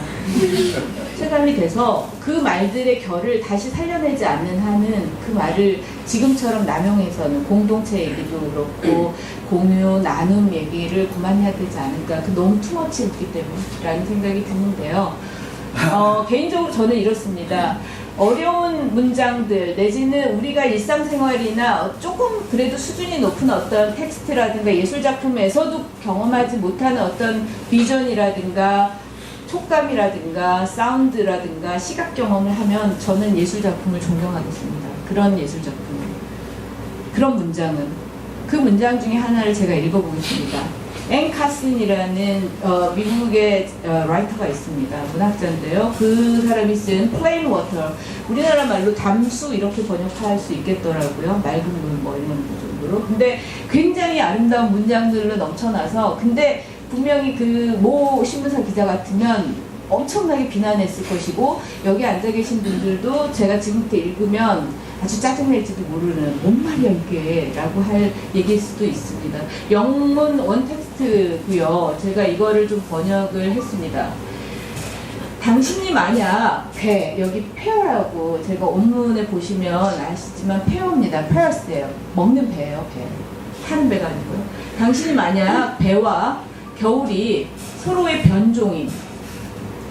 Speaker 2: 체감이 돼서 그 말들의 결을 다시 살려내지 않는 한은 그 말을 지금처럼 남용해서는 공동체 얘기도 그렇고 공유, 나눔 얘기를 그만해야 되지 않을까. 그 너무 투머치였기 때문이라는 생각이 드는데요. 개인적으로 저는 이렇습니다. 어려운 문장들 내지는 우리가 일상생활이나 조금 그래도 수준이 높은 어떤 텍스트라든가 예술작품에서도 경험하지 못하는 어떤 비전이라든가 촉감이라든가 사운드라든가 시각 경험을 하면 저는 예술작품을 존경하겠습니다. 그런 예술작품, 그런 문장은 그 문장 중에 하나를 제가 읽어보겠습니다. 앤 카슨이라는 미국의 라이터가 있습니다. 문학자인데요. 그 사람이 쓴 Plain Water, 우리나라 말로 담수 이렇게 번역할 수 있겠더라고요. 맑은 물 뭐 이런 정도로. 근데 굉장히 아름다운 문장들로 넘쳐나서, 근데 분명히 그 모 신문사 기자 같으면 엄청나게 비난했을 것이고, 여기 앉아 계신 분들도 제가 지금부터 읽으면 아주 짜증낼지도 모르는 뭔 말이야 이게 라고 할 얘기일 수도 있습니다. 영문 원텍스트고요. 제가 이거를 좀 번역을 했습니다. 당신이 만약 배, 여기 페어라고 제가 원문에 보시면 아시지만 페어입니다. 페어스예요. 먹는 배예요. 배. 타는 배가 아니고요. 당신이 만약 배와 겨울이 서로의 변종인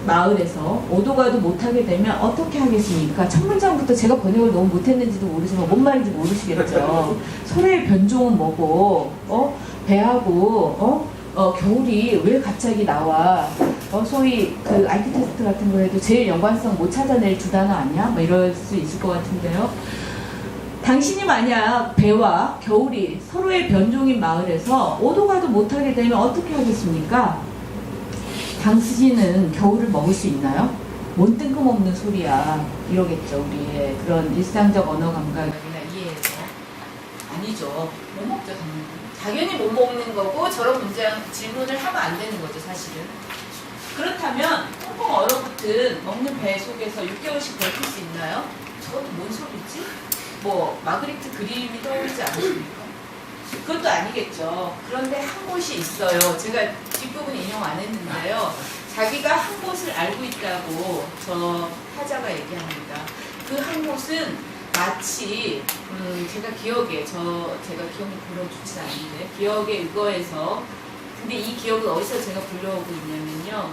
Speaker 2: 마을에서 오도가도 못하게 되면 어떻게 하겠습니까? 첫 문장부터 제가 번역을 너무 못했는지도 모르지만 뭔 말인지 모르시겠죠. 서로의 변종은 뭐고, 배하고, 겨울이 왜 갑자기 나와? 소위 그 IQ 테스트 같은 거에도 제일 연관성 못 찾아낼 두 단어 아니야? 뭐 이럴 수 있을 것 같은데요. 당신이 만약 배와 겨울이 서로의 변종인 마을에서 오도가도 못하게 되면 어떻게 하겠습니까? 당신은 겨울을 먹을 수 있나요? 뭔 뜬금없는 소리야. 이러겠죠. 우리의 그런 일상적 언어 감각이나 이해해서. 아니죠. 못 먹죠, 당연히 못 먹는 거고, 저런 문장 질문을 하면 안 되는 거죠, 사실은. 그렇다면 꽁꽁 얼어붙은 먹는 배 속에서 6개월씩 버틸 수 있나요? 저것도 뭔 소리지? 뭐 마그리트 그림이 떠오르지 않으십니까? 그것도 아니겠죠. 그런데 한 곳이 있어요. 제가 뒷부분 인용 안 했는데요. 자기가 한 곳을 알고 있다고 저 화자가 얘기합니다. 그 한 곳은 마치 제가 기억에 제가 기억이 별로 좋지 않은데 기억에 의거해서, 근데 이 기억은 어디서 제가 불러오고 있냐면요.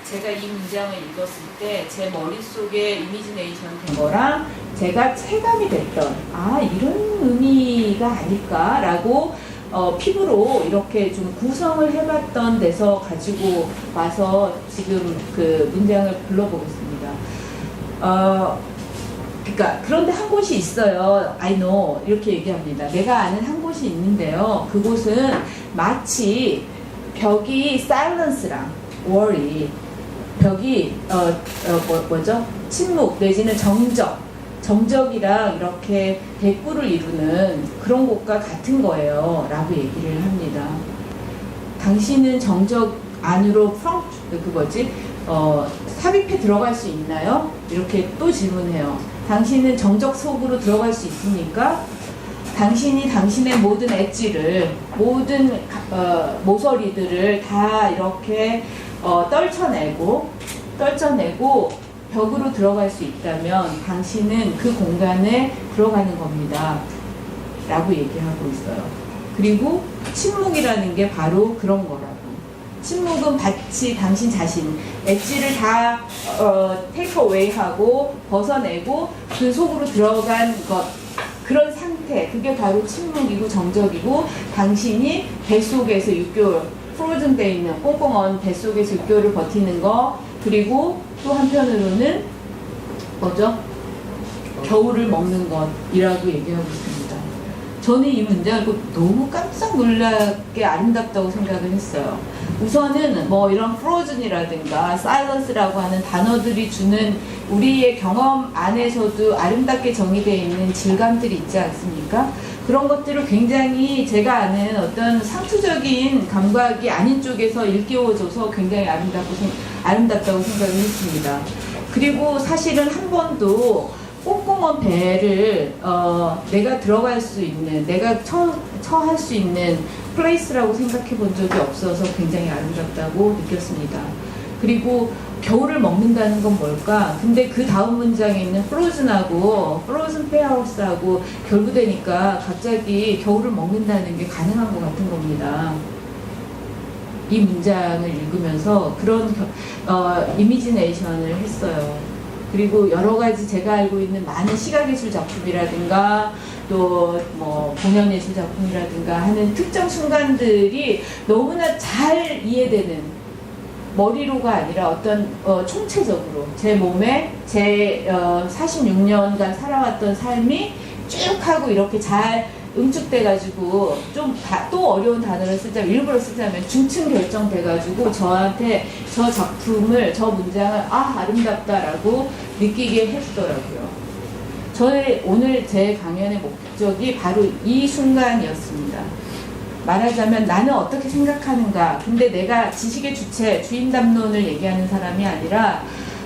Speaker 2: 제가 이 문장을 읽었을 때 제 머릿속에 이미지네이션 된 거랑 제가 체감이 됐던 이런 의미가 아닐까라고 피부로 이렇게 좀 구성을 해봤던 데서 가지고 와서 지금 그 문장을 불러보겠습니다. 그러니까 그런데 한 곳이 있어요. I know 이렇게 얘기합니다. 내가 아는 한 곳이 있는데요. 그곳은 마치 벽이 silence랑 worry, 벽이 뭐죠? 침묵 내지는 정적이랑 이렇게 대꾸를 이루는 그런 곳과 같은 거예요. 라고 얘기를 합니다. 당신은 정적 안으로 삽입해 들어갈 수 있나요? 이렇게 또 질문해요. 당신은 정적 속으로 들어갈 수 있습니까? 당신이 당신의 모든 엣지를, 모든 모서리들을 다 이렇게 떨쳐내고 벽으로 들어갈 수 있다면 당신은 그 공간에 들어가는 겁니다. 라고 얘기하고 있어요. 그리고 침묵이라는 게 바로 그런 거라고. 침묵은 마치 당신 자신, 엣지를 다 테이크 어웨이 하고 벗어내고 그 속으로 들어간 것, 그런 상태, 그게 바로 침묵이고 정적이고, 당신이 뱃속에서 6개월 프로즌되어 있는 꽁꽁 뱃속에서 6개월을 버티는 거, 그리고 또 한편으로는 뭐죠? 겨울을 먹는 것이라고 얘기하고 있습니다. 저는 이 문장을 너무 깜짝 놀랍게 아름답다고 생각을 했어요. 우선은 뭐 이런 프로즌이라든가 사일런스라고 하는 단어들이 주는 우리의 경험 안에서도 아름답게 정의되어 있는 질감들이 있지 않습니까? 그런 것들을 굉장히 제가 아는 어떤 상투적인 감각이 아닌 쪽에서 일깨워줘서 굉장히 아름답다고 생각을 했습니다. 그리고 사실은 한 번도 꽁꽁한 배를 내가 들어갈 수 있는, 내가 처할 수 있는 플레이스라고 생각해 본 적이 없어서 굉장히 아름답다고 느꼈습니다. 그리고 겨울을 먹는다는 건 뭘까? 근데 그 다음 문장에 있는 프로즌 페어하우스하고 결부되니까 갑자기 겨울을 먹는다는 게 가능한 것 같은 겁니다. 이 문장을 읽으면서 그런 이미지네이션을 했어요. 그리고 여러 가지 제가 알고 있는 많은 시각예술 작품이라든가 또 뭐 공연예술 작품이라든가 하는 특정 순간들이 너무나 잘 이해되는, 머리로가 아니라 어떤 총체적으로 제 몸에 제 46년간 살아왔던 삶이 쭉 하고 이렇게 잘 응축돼가지고 좀 또 어려운 단어를 쓰자면, 일부러 쓰자면 중층 결정돼가지고 저한테 저 작품을, 저 문장을 아름답다라고 느끼게 했더라고요. 저의 오늘 제 강연의 목적이 바로 이 순간이었습니다. 말하자면 나는 어떻게 생각하는가. 근데 내가 지식의 주체, 주인담론을 얘기하는 사람이 아니라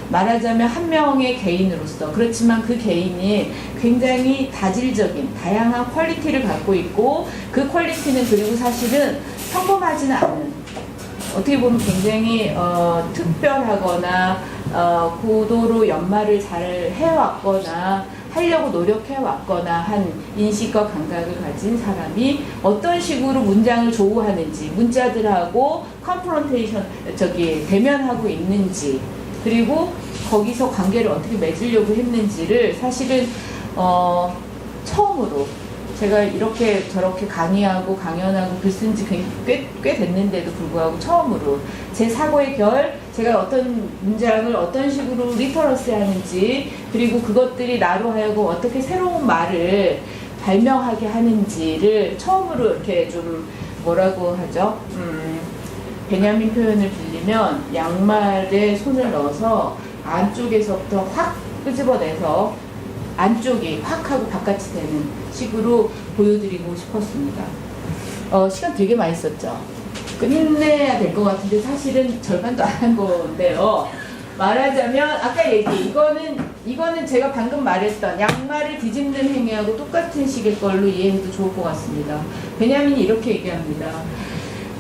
Speaker 2: 말하자면 한 명의 개인으로서, 그렇지만 그 개인이 굉장히 다질적인 다양한 퀄리티를 갖고 있고, 그 퀄리티는 그리고 사실은 평범하지는 않은, 어떻게 보면 굉장히 특별하거나 고도로 연말을 잘 해왔거나 하려고 노력해왔거나 한 인식과 감각을 가진 사람이 어떤 식으로 문장을 조우하는지, 문자들하고 대면하고 있는지, 그리고 거기서 관계를 어떻게 맺으려고 했는지를 사실은 처음으로, 제가 이렇게 저렇게 강의하고 강연하고 글 쓴 지 꽤 됐는데도 불구하고 처음으로 제 사고의 결, 제가 어떤 문장을 어떤 식으로 리터러스 하는지, 그리고 그것들이 나로 하여금 어떻게 새로운 말을 발명하게 하는지를 처음으로 이렇게 좀 뭐라고 하죠? 베냐민 표현을 빌리면 양말에 손을 넣어서 안쪽에서부터 확 끄집어내서 안쪽이 확 하고 바깥이 되는 식으로 보여드리고 싶었습니다. 시간 되게 많이 썼죠. 끝내야 될 것 같은데 사실은 절반도 안 한 건데요. 말하자면 아까 이거는 제가 방금 말했던 양말을 뒤집는 행위하고 똑같은 식의 걸로 이해해도 좋을 것 같습니다. 베냐민이 이렇게 얘기합니다.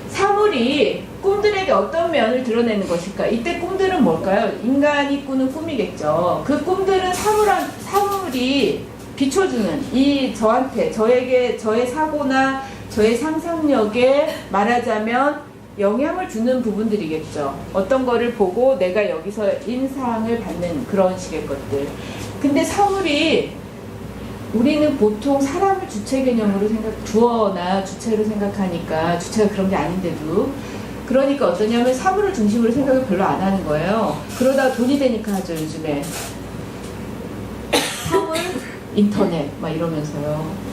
Speaker 2: 사물이 꿈들에게 어떤 면을 드러내는 것일까? 이때 꿈들은 뭘까요? 인간이 꾸는 꿈이겠죠. 그 꿈들은 사물이 비춰주는, 저에게 저의 사고나 저의 상상력에 말하자면 영향을 주는 부분들이겠죠. 어떤 거를 보고 내가 여기서 인상을 받는 그런 식의 것들. 근데 사물이, 우리는 보통 사람을 주체 개념으로 주어나 주체로 생각하니까, 주체가 그런 게 아닌데도, 그러니까 어떠냐면 사물을 중심으로 생각을 별로 안 하는 거예요. 그러다가 돈이 되니까 하죠, 요즘에. 사물, 인터넷 막 이러면서요.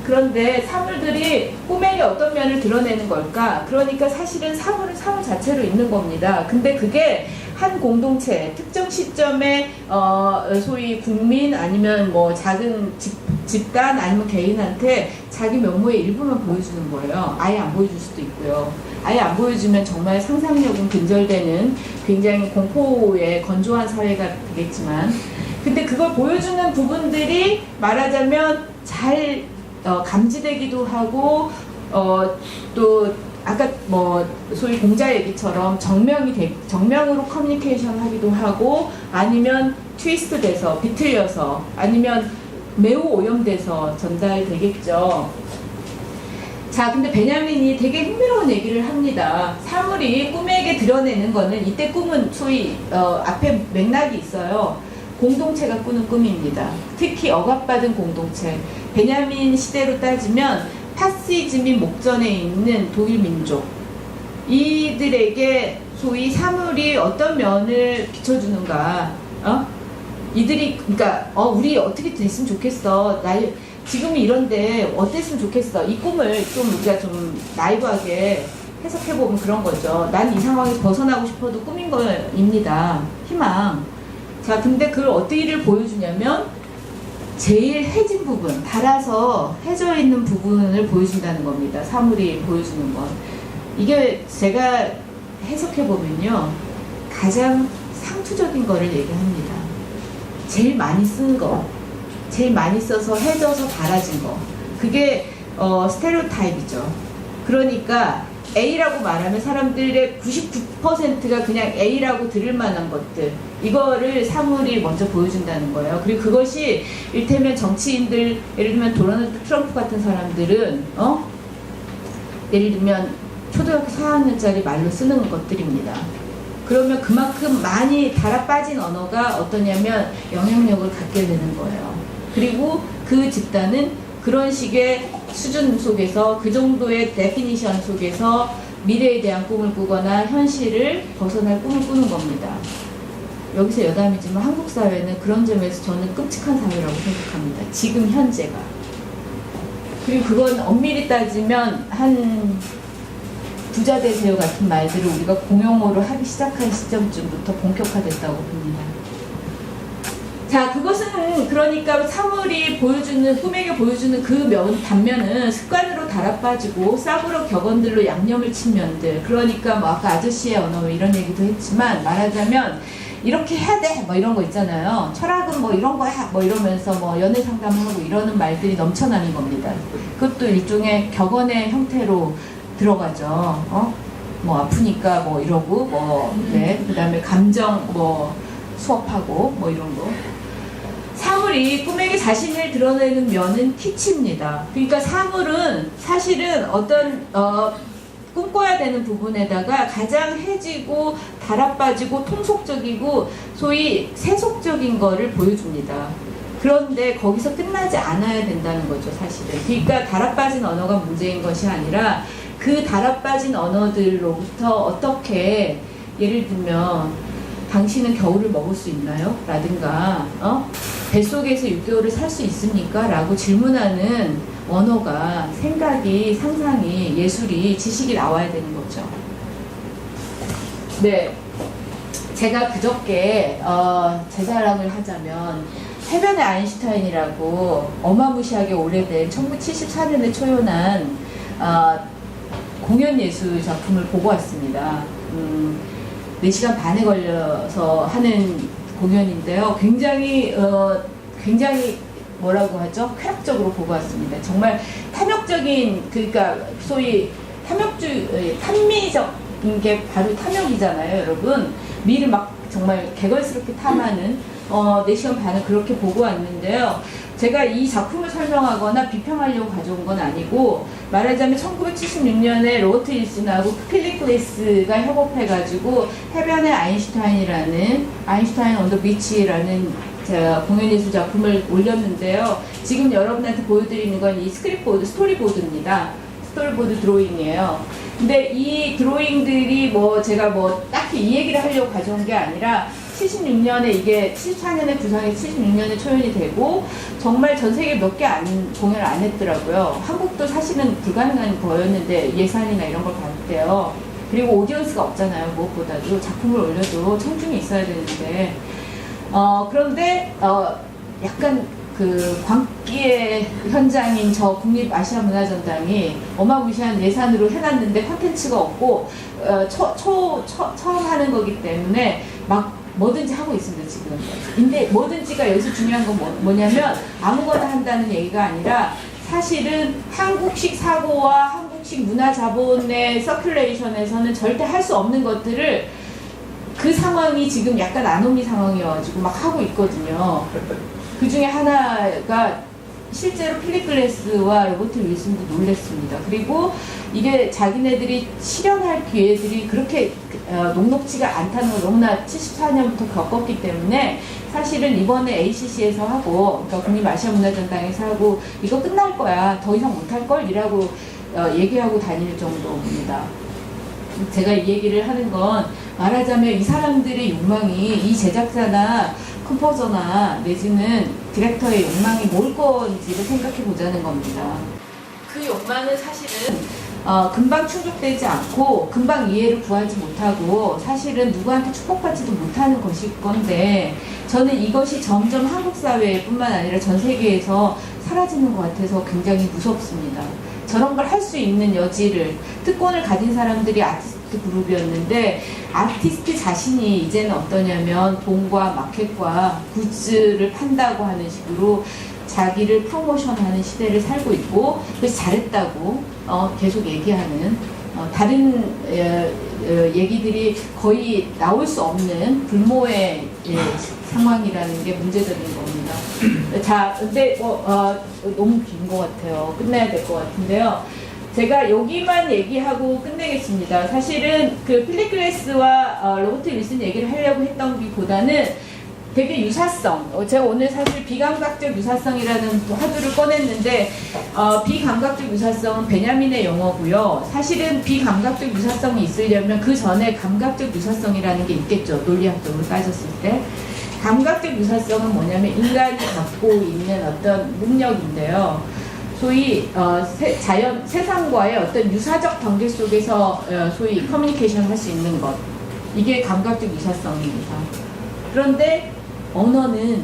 Speaker 2: 그런데 사물들이 꿈에게 어떤 면을 드러내는 걸까? 그러니까 사실은 사물은 사물 자체로 있는 겁니다. 근데 그게 한 공동체, 특정 시점에 소위 국민 아니면 뭐 작은 집단 아니면 개인한테 자기 면모의 일부만 보여주는 거예요. 아예 안 보여줄 수도 있고요. 아예 안 보여주면 정말 상상력은 근절되는 굉장히 공포의 건조한 사회가 되겠지만, 근데 그걸 보여주는 부분들이 말하자면 잘 감지되기도 하고, 또 아까 뭐 소위 공자 얘기처럼 정명으로 커뮤니케이션 하기도 하고, 아니면 트위스트 돼서 비틀려서, 아니면 매우 오염돼서 전달되겠죠. 자, 근데 베냐민이 되게 흥미로운 얘기를 합니다. 사물이 꿈에게 드러내는 거는, 이때 꿈은 소위 앞에 맥락이 있어요. 공동체가 꾸는 꿈입니다. 특히 억압받은 공동체. 베냐민 시대로 따지면 파시즘 및 목전에 있는 독일 민족, 이들에게 소위 사물이 어떤 면을 비춰주는가, 이들이, 그러니까 우리 어떻게 됐으면 좋겠어, 지금이 이런데 어땠으면 좋겠어, 이 꿈을 좀 우리가 좀 나이브하게 해석해보면 그런 거죠. 난 이 상황에서 벗어나고 싶어도 꿈인 거입니다. 희망. 자, 근데 그걸 어디를 보여주냐면 제일 해진 부분, 달아서 해져 있는 부분을 보여준다는 겁니다. 사물이 보여주는 건. 이게 제가 해석해보면요, 가장 상투적인 거를 얘기합니다. 제일 많이 쓴 거, 제일 많이 써서 해져서 달아진 거, 그게 스테레오타입이죠. 그러니까 A라고 말하면 사람들의 99%가 그냥 A라고 들을 만한 것들, 이거를 사물이 먼저 보여준다는 거예요. 그리고 그것이 이를테면 정치인들, 예를 들면 도널드 트럼프 같은 사람들은 예를 들면 초등학교 4학년짜리 말로 쓰는 것들입니다. 그러면 그만큼 많이 달아빠진 언어가 어떠냐면 영향력을 갖게 되는 거예요. 그리고 그 집단은 그런 식의 수준 속에서, 그 정도의 데피니션 속에서 미래에 대한 꿈을 꾸거나 현실을 벗어날 꿈을 꾸는 겁니다. 여기서 여담이지만 한국 사회는 그런 점에서 저는 끔찍한 사회라고 생각합니다. 지금 현재가. 그리고 그건 엄밀히 따지면 한 부자 되세요 같은 말들을 우리가 공용어로 하기 시작한 시점쯤부터 본격화됐다고 봅니다. 자, 그것은 그러니까 사물이 보여주는, 꿈에게 보여주는 그 단면은 습관으로 달아빠지고 싸구려 격언들로 양념을 친 면들, 그러니까 뭐 아까 아저씨의 언어 뭐 이런 얘기도 했지만, 말하자면 이렇게 해야 돼 뭐 이런 거 있잖아요. 철학은 뭐 이런 거야 뭐 이러면서 뭐 연애 상담하고 이러는 말들이 넘쳐나는 겁니다. 그것도 일종의 격언의 형태로 들어가죠. 뭐 아프니까 뭐 이러고 뭐 그다음에 감정 뭐 수업하고 뭐 이런 거. 사물이 꿈에게 자신을 드러내는 면은 키치입니다. 그러니까 사물은 사실은 어떤 꿈꿔야 되는 부분에다가 가장 해지고 달아빠지고 통속적이고 소위 세속적인 거를 보여줍니다. 그런데 거기서 끝나지 않아야 된다는 거죠, 사실은. 그러니까 달아빠진 언어가 문제인 것이 아니라 그 달아빠진 언어들로부터 어떻게, 예를 들면 당신은 겨울을 먹을 수 있나요? 라든가 뱃속에서 6개월을 살 수 있습니까? 라고 질문하는 언어가, 생각이, 상상이, 예술이, 지식이 나와야 되는 거죠. 네, 제가 그저께 제 자랑을 하자면 해변의 아인슈타인이라고 어마무시하게 오래된 1974년에 초연한 공연예술 작품을 보고 왔습니다. 4시간 반에 걸려서 하는 공연인데요. 굉장히 뭐라고 하죠? 쾌락적으로 보고 왔습니다. 정말 탐욕적인, 그러니까 소위 탐미적인 게 바로 탐욕이잖아요, 여러분. 미를 막 정말 개걸스럽게 탐하는 4시간 반을 그렇게 보고 왔는데요. 제가 이 작품을 설명하거나 비평하려고 가져온 건 아니고, 말하자면 1976년에 로버트 윌슨하고 필립 글래스가 협업해가지고 해변의 아인슈타인이라는 아인슈타인 on the beach라는 공연예술 작품을 올렸는데요. 지금 여러분한테 보여드리는 건 이 스토리보드입니다. 스토리보드 드로잉이에요. 근데 이 드로잉들이 제가 딱히 이 얘기를 하려고 가져온 게 아니라 76년에 이게 74년에 구상해 76년에 초연이 되고 정말 전 세계 몇 개 공연을 안 했더라고요. 한국도 사실은 불가능한 거였는데 예산이나 이런 걸 봤대요. 그리고 오디언스가 없잖아요. 무엇보다도 작품을 올려도 청중이 있어야 되는데 그런데 약간 그 광기의 현장인 저 국립아시아문화전당이 어마무시한 예산으로 해놨는데 콘텐츠가 없고 처음 하는 거기 때문에 막 뭐든지 하고 있습니다, 지금. 근데 뭐든지가 여기서 중요한 건 뭐냐면 아무거나 한다는 얘기가 아니라 사실은 한국식 사고와 한국식 문화 자본의 서큘레이션에서는 절대 할 수 없는 것들을 그 상황이 지금 약간 아노미 상황이어가지고 막 하고 있거든요. 그 중에 하나가 실제로 필립 글래스와 로버트 윌슨도 놀랬습니다. 그리고 이게 자기네들이 실현할 기회들이 그렇게 녹록지가 않다는 걸 너무나 74년부터 겪었기 때문에 사실은 이번에 ACC에서 하고, 그러니까 국립아시아문화전당에서 하고 이거 끝날 거야, 더 이상 못할 걸 이라고 얘기하고 다닐 정도입니다. 제가 이 얘기를 하는 건 말하자면 이 사람들의 욕망이, 이 제작자나 컴포저나 내지는 디렉터의 욕망이 뭘 건지를 생각해 보자는 겁니다. 그 욕망은 사실은 금방 충족되지 않고 금방 이해를 구하지 못하고 사실은 누구한테 축복받지도 못하는 것일 건데, 저는 이것이 점점 한국 사회뿐만 아니라 전 세계에서 사라지는 것 같아서 굉장히 무섭습니다. 저런 걸 할 수 있는 여지를, 특권을 가진 사람들이 아티스트 그룹이었는데 아티스트 자신이 이제는 어떠냐면 돈과 마켓과 굿즈를 판다고 하는 식으로 자기를 프로모션하는 시대를 살고 있고, 그래서 잘했다고 계속 얘기하는 다른 얘기들이 거의 나올 수 없는 불모의 상황이라는 게 문제적인 겁니다. 자, 근데 너무 긴 것 같아요. 끝내야 될 것 같은데요. 제가 여기만 얘기하고 끝내겠습니다. 사실은 그 필립 글래스와 로버트 윌슨 얘기를 하려고 했던 것보다는 되게 유사성, 제가 오늘 사실 비감각적 유사성이라는 화두를 꺼냈는데 비감각적 유사성은 베냐민의 용어고요. 사실은 비감각적 유사성이 있으려면 그 전에 감각적 유사성이라는 게 있겠죠. 논리학적으로 따졌을 때. 감각적 유사성은 뭐냐면 인간이 갖고 있는 어떤 능력인데요. 소위 세상과의 어떤 유사적 관계 속에서 소위 커뮤니케이션을 할 수 있는 것. 이게 감각적 유사성입니다. 그런데 언어는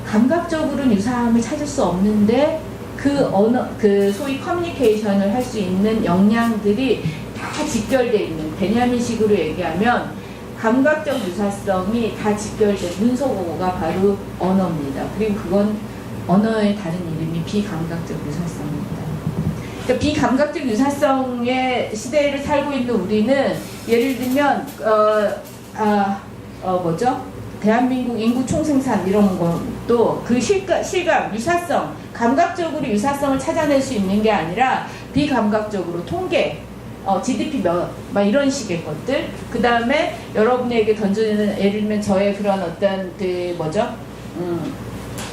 Speaker 2: 감각적으로는 유사함을 찾을 수 없는데 그 소위 커뮤니케이션을 할 수 있는 역량들이 다 직결되어 있는, 베냐민식으로 얘기하면 감각적 유사성이 다 직결된 문서보고가 바로 언어입니다. 그리고 그건 언어의 다른 이름이 비감각적 유사성입니다. 그러니까 비감각적 유사성의 시대를 살고 있는 우리는 예를 들면 대한민국 인구 총생산 이런 것도 그 실감, 유사성, 감각적으로 유사성을 찾아낼 수 있는 게 아니라 비감각적으로 통계, GDP 막 이런 식의 것들. 그 다음에 여러분에게 던져지는 예를 들면 저의 그런 어떤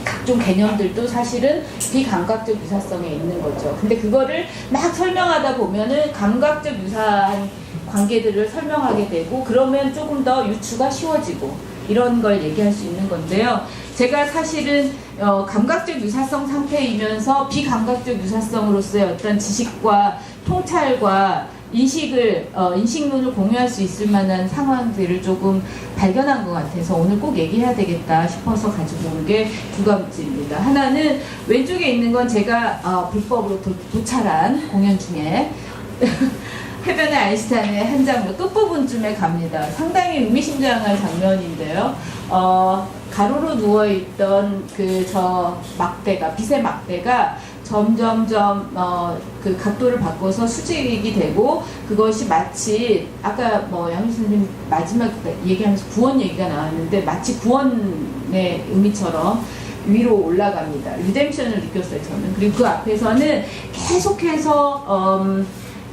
Speaker 2: 각종 개념들도 사실은 비감각적 유사성에 있는 거죠. 근데 그거를 막 설명하다 보면은 감각적 유사한 관계들을 설명하게 되고 그러면 조금 더 유추가 쉬워지고 이런 걸 얘기할 수 있는 건데요. 제가 사실은 감각적 유사성 상태이면서 비감각적 유사성으로서의 어떤 지식과 통찰과 인식론을 공유할 수 있을 만한 상황들을 조금 발견한 것 같아서 오늘 꼭 얘기해야 되겠다 싶어서 가지고 온 게 두 가지입니다. 하나는 왼쪽에 있는 건 제가 불법으로 도찰한 공연 중에 해변의 아인슈타인의 한 장면 끝부분쯤에 갑니다. 상당히 의미심장한 장면인데요. 가로로 누워있던 빛의 막대가 점점점 그 각도를 바꿔서 수직이 되고 그것이 마치 아까 양희 선생님 마지막 얘기하면서 구원 얘기가 나왔는데 마치 구원의 의미처럼 위로 올라갑니다. 리뎀션을 느꼈어요, 저는. 그리고 그 앞에서는 계속해서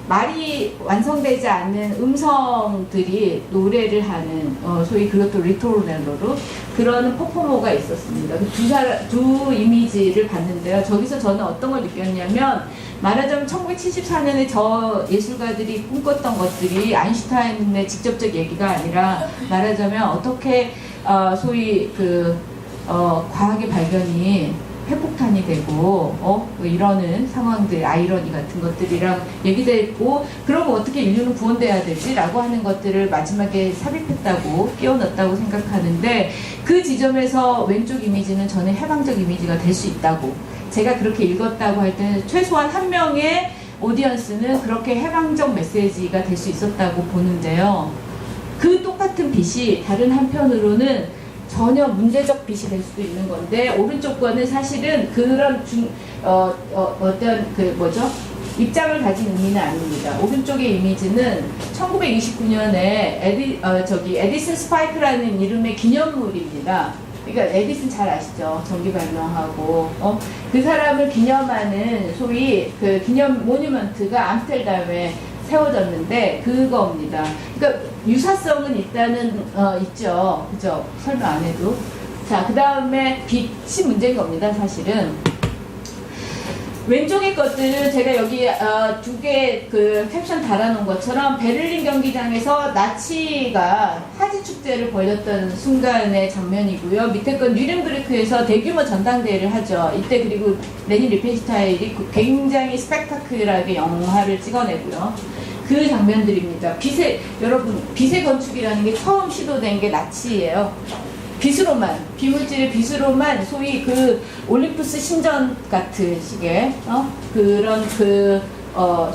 Speaker 2: 말이 완성되지 않는 음성들이 노래를 하는 소위 그것도 리토르넬로로 그런 퍼포머가 있었습니다. 두 이미지를 봤는데요. 저기서 저는 어떤 걸 느꼈냐면 말하자면 1974년에 저 예술가들이 꿈꿨던 것들이 아인슈타인의 직접적 얘기가 아니라 말하자면 어떻게 소위 과학의 발견이 핵폭탄이 되고 이러는 상황들, 아이러니 같은 것들이랑 얘기됐고 그러면 어떻게 인류는 구원돼야 되지? 라고 하는 것들을 마지막에 삽입했다고 끼워넣었다고 생각하는데 그 지점에서 왼쪽 이미지는 저는 해방적 이미지가 될 수 있다고 제가 그렇게 읽었다고 할 때는 최소한 한 명의 오디언스는 그렇게 해방적 메시지가 될 수 있었다고 보는데요. 그 똑같은 빛이 다른 한편으로는 전혀 문제적 빛이 될 수도 있는 건데 오른쪽 거는 사실은 그런 입장을 가진 의미는 아닙니다. 오른쪽의 이미지는 1929년에 에디슨 스파이크라는 이름의 기념물입니다. 그러니까 에디슨 잘 아시죠? 전기 발명하고 그 사람을 기념하는 소위 그 기념 모뉴먼트가 암스테르담에 세워졌는데 그겁니다. 그러니까 유사성은 일단은 있죠. 그죠? 설명 안 해도. 자, 그 다음에 빛이 문제인 겁니다. 사실은. 왼쪽의 것들은 제가 여기 두 개 캡션 달아놓은 것처럼 베를린 경기장에서 나치가 하지 축제를 벌였던 순간의 장면이고요. 밑에 건 뉘른베르크에서 대규모 전당대회를 하죠. 이때 그리고 레닌 리펜슈타인이 굉장히 스펙타클하게 영화를 찍어내고요. 그 장면들입니다. 여러분, 빛의 건축이라는 게 처음 시도된 게 나치예요. 빛으로만, 비물질의 빛으로만 소위 올림푸스 신전 같은 식의 그런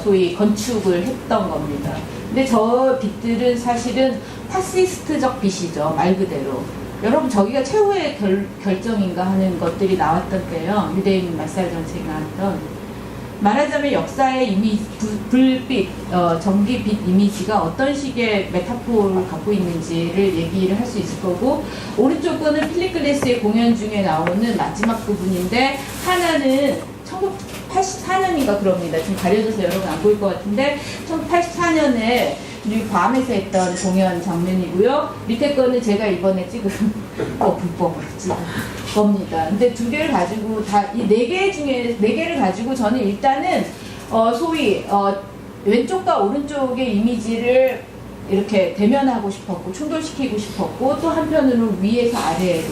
Speaker 2: 소위 건축을 했던 겁니다. 근데 저 빛들은 사실은 파시스트적 빛이죠. 말 그대로. 여러분, 저기가 최후의 결정인가 하는 것들이 나왔던 때요. 유대인 말살 전쟁이 나왔던. 말하자면 역사의 불빛, 전기빛 이미지가 어떤 식의 메타포를 갖고 있는지를 얘기를 할 수 있을 거고, 오른쪽 거는 필립 글래스의 공연 중에 나오는 마지막 부분인데, 하나는 1984년인가 그럽니다. 지금 가려져서 여러분 안 보일 것 같은데 1984년에 밤에서 했던 공연 장면이고요. 밑에 거는 제가 이번에 찍은 불법으로 찍은 겁니다. 근데 두 개를 가지고 이 네 개 중에 네 개를 가지고 저는 일단은 소위 왼쪽과 오른쪽의 이미지를 이렇게 대면하고 싶었고 충돌시키고 싶었고, 또 한편으로는 위에서 아래로,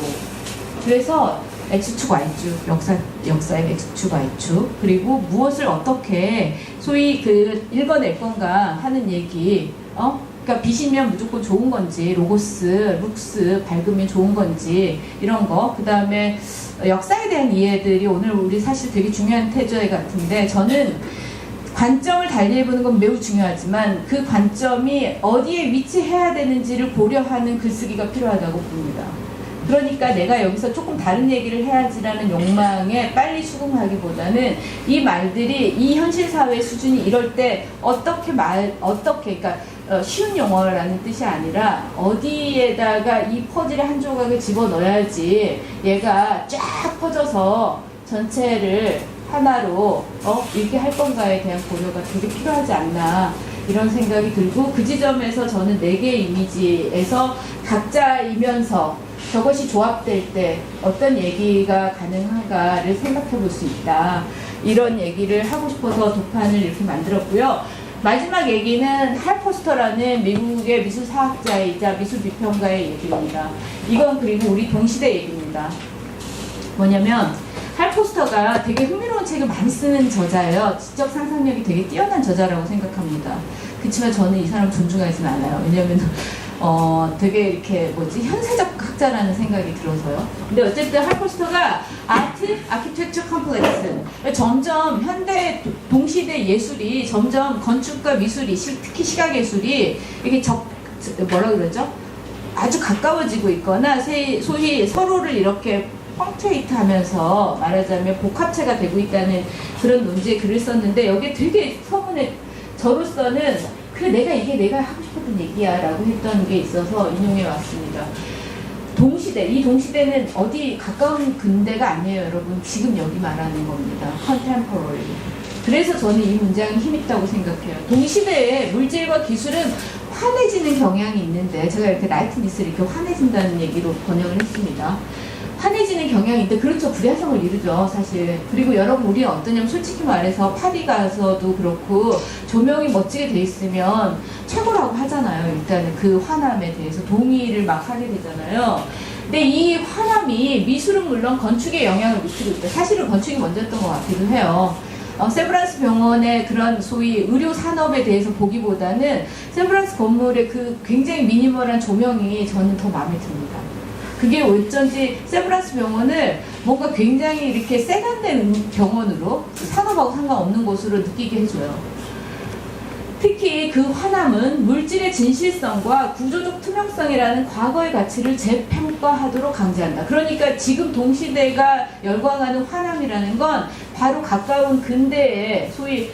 Speaker 2: 그래서 X축, Y축, 역사의 X축, Y축, 그리고 무엇을 어떻게 소위 읽어낼 건가 하는 얘기, 그러니까 빛이면 무조건 좋은 건지, 룩스, 밝으면 좋은 건지, 이런 거. 그 다음에 역사에 대한 이해들이 오늘 우리 사실 되게 중요한 태제 같은데, 저는 관점을 달리해보는 건 매우 중요하지만 그 관점이 어디에 위치해야 되는지를 고려하는 글쓰기가 필요하다고 봅니다. 그러니까 내가 여기서 조금 다른 얘기를 해야지라는 욕망에 빨리 수긍하기보다는 이 말들이 이 현실 사회 수준이 이럴 때 그러니까 쉬운 용어라는 뜻이 아니라 어디에다가 이 퍼즐의 한 조각을 집어넣어야지 얘가 쫙 퍼져서 전체를 하나로 이렇게 할 건가에 대한 고려가 되게 필요하지 않나, 이런 생각이 들고, 그 지점에서 저는 네 개의 이미지에서 각자이면서 저것이 조합될 때 어떤 얘기가 가능한가를 생각해 볼 수 있다, 이런 얘기를 하고 싶어서 도판을 이렇게 만들었고요. 마지막 얘기는 할 포스터라는 미국의 미술사학자이자 미술비평가의 얘기입니다. 이건 그리고 우리 동시대 얘기입니다. 뭐냐면 할 포스터가 되게 흥미로운 책을 많이 쓰는 저자예요. 지적 상상력이 되게 뛰어난 저자라고 생각합니다. 그렇지만 저는 이 사람 존중하지는 않아요. 왜냐하면 되게 이렇게 현세적 학자라는 생각이 들어서요. 근데 어쨌든 할 포스터가 아키텍처 컴플렉스, 점점 현대 동시대 예술이 점점 건축과 미술이, 특히 시각 예술이 이게 뭐라 그러죠? 아주 가까워지고 있거나 소위 서로를 이렇게 펑트레이트 하면서 말하자면 복합체가 되고 있다는 그런 논지에 글을 썼는데, 여기에 되게 서문에 저로서는 내가 하고 싶었던 얘기야 라고 했던 게 있어서 인용해 왔습니다. 이 동시대는 어디 가까운 근대가 아니에요, 여러분. 지금 여기 말하는 겁니다. contemporary. 그래서 저는 이 문장이 힘있다고 생각해요. 동시대에 물질과 기술은 환해지는 경향이 있는데, 제가 이렇게 라이트니스를 이렇게 환해진다는 얘기로 번역을 했습니다. 환해지는 경향인데, 그렇죠. 불야성을 이루죠, 사실. 그리고 여러분, 우리는 어떠냐면, 솔직히 말해서 파리 가서도 그렇고 조명이 멋지게 돼 있으면 최고라고 하잖아요. 일단은 그 환함에 대해서 동의를 막 하게 되잖아요. 근데 이 환함이 미술은 물론 건축에 영향을 미치고 있다. 사실은 건축이 먼저였던 것 같기도 해요. 샌프란스 병원의 그런 소위 의료 산업에 대해서 보기보다는 샌프란스 건물의 그 굉장히 미니멀한 조명이 저는 더 마음에 듭니다. 그게 어쩐지 샌프란스 병원을 뭔가 굉장히 이렇게 세련된 병원으로, 산업하고 상관없는 곳으로 느끼게 해줘요. 특히 그 환함은 물질의 진실성과 구조적 투명성이라는 과거의 가치를 재평가하도록 강제한다. 그러니까 지금 동시대가 열광하는 환함이라는 건 바로 가까운 근대의 소위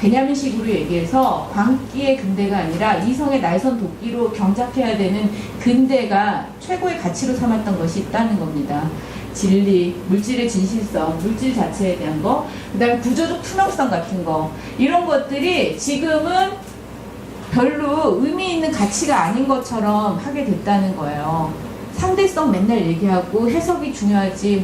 Speaker 2: 베냐민식으로 얘기해서 광기의 근대가 아니라 이성의 날선 도끼로 경작해야 되는 근대가 최고의 가치로 삼았던 것이 있다는 겁니다. 진리, 물질의 진실성, 물질 자체에 대한 거, 그 다음에 구조적 투명성 같은 거, 이런 것들이 지금은 별로 의미 있는 가치가 아닌 것처럼 하게 됐다는 거예요. 상대성 맨날 얘기하고 해석이 중요하지,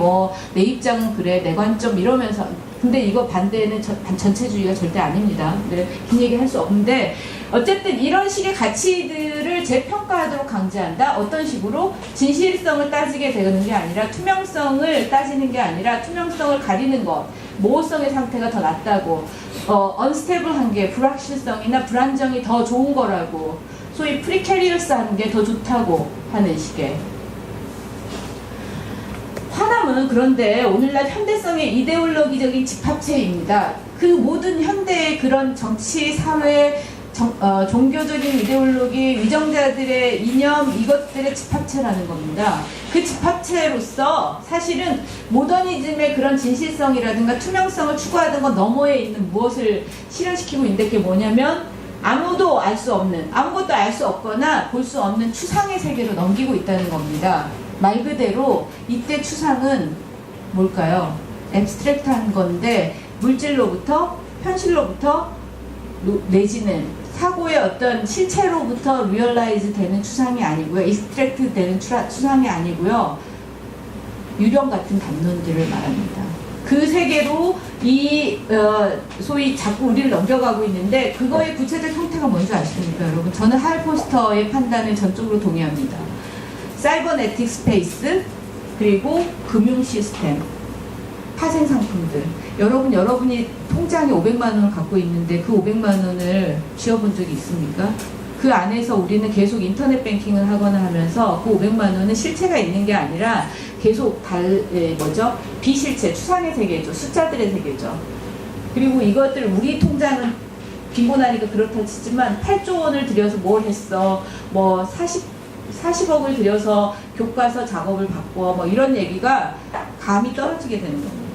Speaker 2: 내 입장은 그래, 내 관점 이러면서. 근데 이거 반대는 전체주의가 절대 아닙니다. 네, 긴 얘기 할 수 없는데, 어쨌든 이런 식의 가치들을 재평가하도록 강제한다. 어떤 식으로? 진실성을 따지게 되는 게 아니라, 투명성을 따지는 게 아니라, 투명성을 가리는 것, 모호성의 상태가 더 낫다고, 언스테이블한 게, 불확실성이나 불안정이 더 좋은 거라고, 소위 프리캐리어스한 게 더 좋다고 하는 식의. 환함은 그런데 오늘날 현대성의 이데올로기적인 집합체입니다. 그 모든 현대의 그런 정치, 사회, 종교적인 이데올로기, 위정자들의 이념, 이것들의 집합체라는 겁니다. 그 집합체로서 사실은 모더니즘의 그런 진실성이라든가 투명성을 추구하던 것 너머에 있는 무엇을 실현시키고 있는데 그게 뭐냐면 아무것도 알 수 없거나 볼 수 없는 추상의 세계로 넘기고 있다는 겁니다. 말 그대로 이때 추상은 뭘까요? 앱스트랙트한 건데 물질로부터 현실로부터 내지는 사고의 어떤 실체로부터 리얼라이즈 되는 추상이 아니고요. 익스트랙트 되는 추상이 아니고요. 유령 같은 담론들을 말합니다. 그 세계로 소위 자꾸 우리를 넘겨가고 있는데 그거의 구체적 형태가 뭔지 아십니까, 여러분? 저는 할포스터의 판단을 전적으로 동의합니다. 사이버네틱 스페이스, 그리고 금융 시스템, 파생 상품들. 여러분이 통장에 500만 원을 갖고 있는데 그 500만 원을 쥐어본 적이 있습니까? 그 안에서 우리는 계속 인터넷 뱅킹을 하거나 하면서 그 500만 원은 실체가 있는 게 아니라 계속 비실체, 추상의 세계죠. 숫자들의 세계죠. 그리고 이것들 우리 통장은 빈곤하니까 그렇다 치지만 8조 원을 들여서 뭘 했어? 40억을 들여서 교과서 작업을 바꿔 이런 얘기가 감이 떨어지게 되는 겁니다.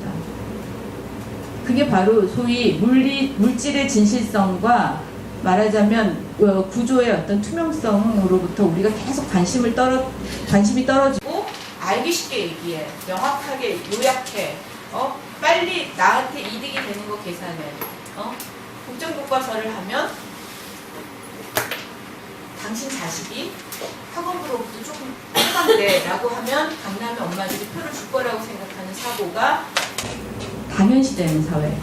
Speaker 2: 그게 바로 소위 물질의 진실성과 말하자면 구조의 어떤 투명성으로부터 우리가 계속 관심이 떨어지고 알기 쉽게 얘기해, 명확하게 요약해, 빨리 나한테 이득이 되는 거 계산해, 국정교과서를 하면 당신 자식이 학원부로부터 조금 해방돼라고 하면 강남의 엄마들이 표를 줄 거라고 생각하는 사고가 당연시되는 사회,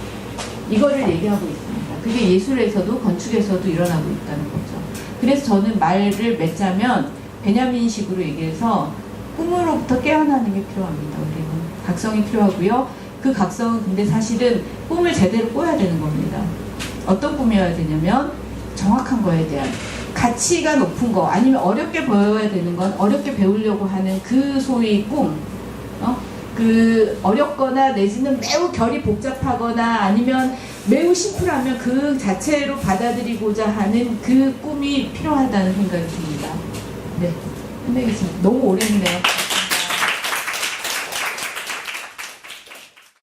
Speaker 2: 이거를 얘기하고 있습니다. 그게 예술에서도 건축에서도 일어나고 있다는 거죠. 그래서 저는 말을 맺자면 베냐민식으로 얘기해서 꿈으로부터 깨어나는 게 필요합니다. 우리는 각성이 필요하고요. 그 각성은 근데 사실은 꿈을 제대로 꿔야 되는 겁니다. 어떤 꿈이어야 되냐면 정확한 거에 대한 가치가 높은 거, 아니면 어렵게 보여야 되는 건 어렵게 배우려고 하는 그 소위 꿈, 그 어렵거나 내지는 매우 결이 복잡하거나 아니면 매우 심플하면 그 자체로 받아들이고자 하는 그 꿈이 필요하다는 생각이 듭니다. 네, 끝내겠습니다. 너무 오래 했네요.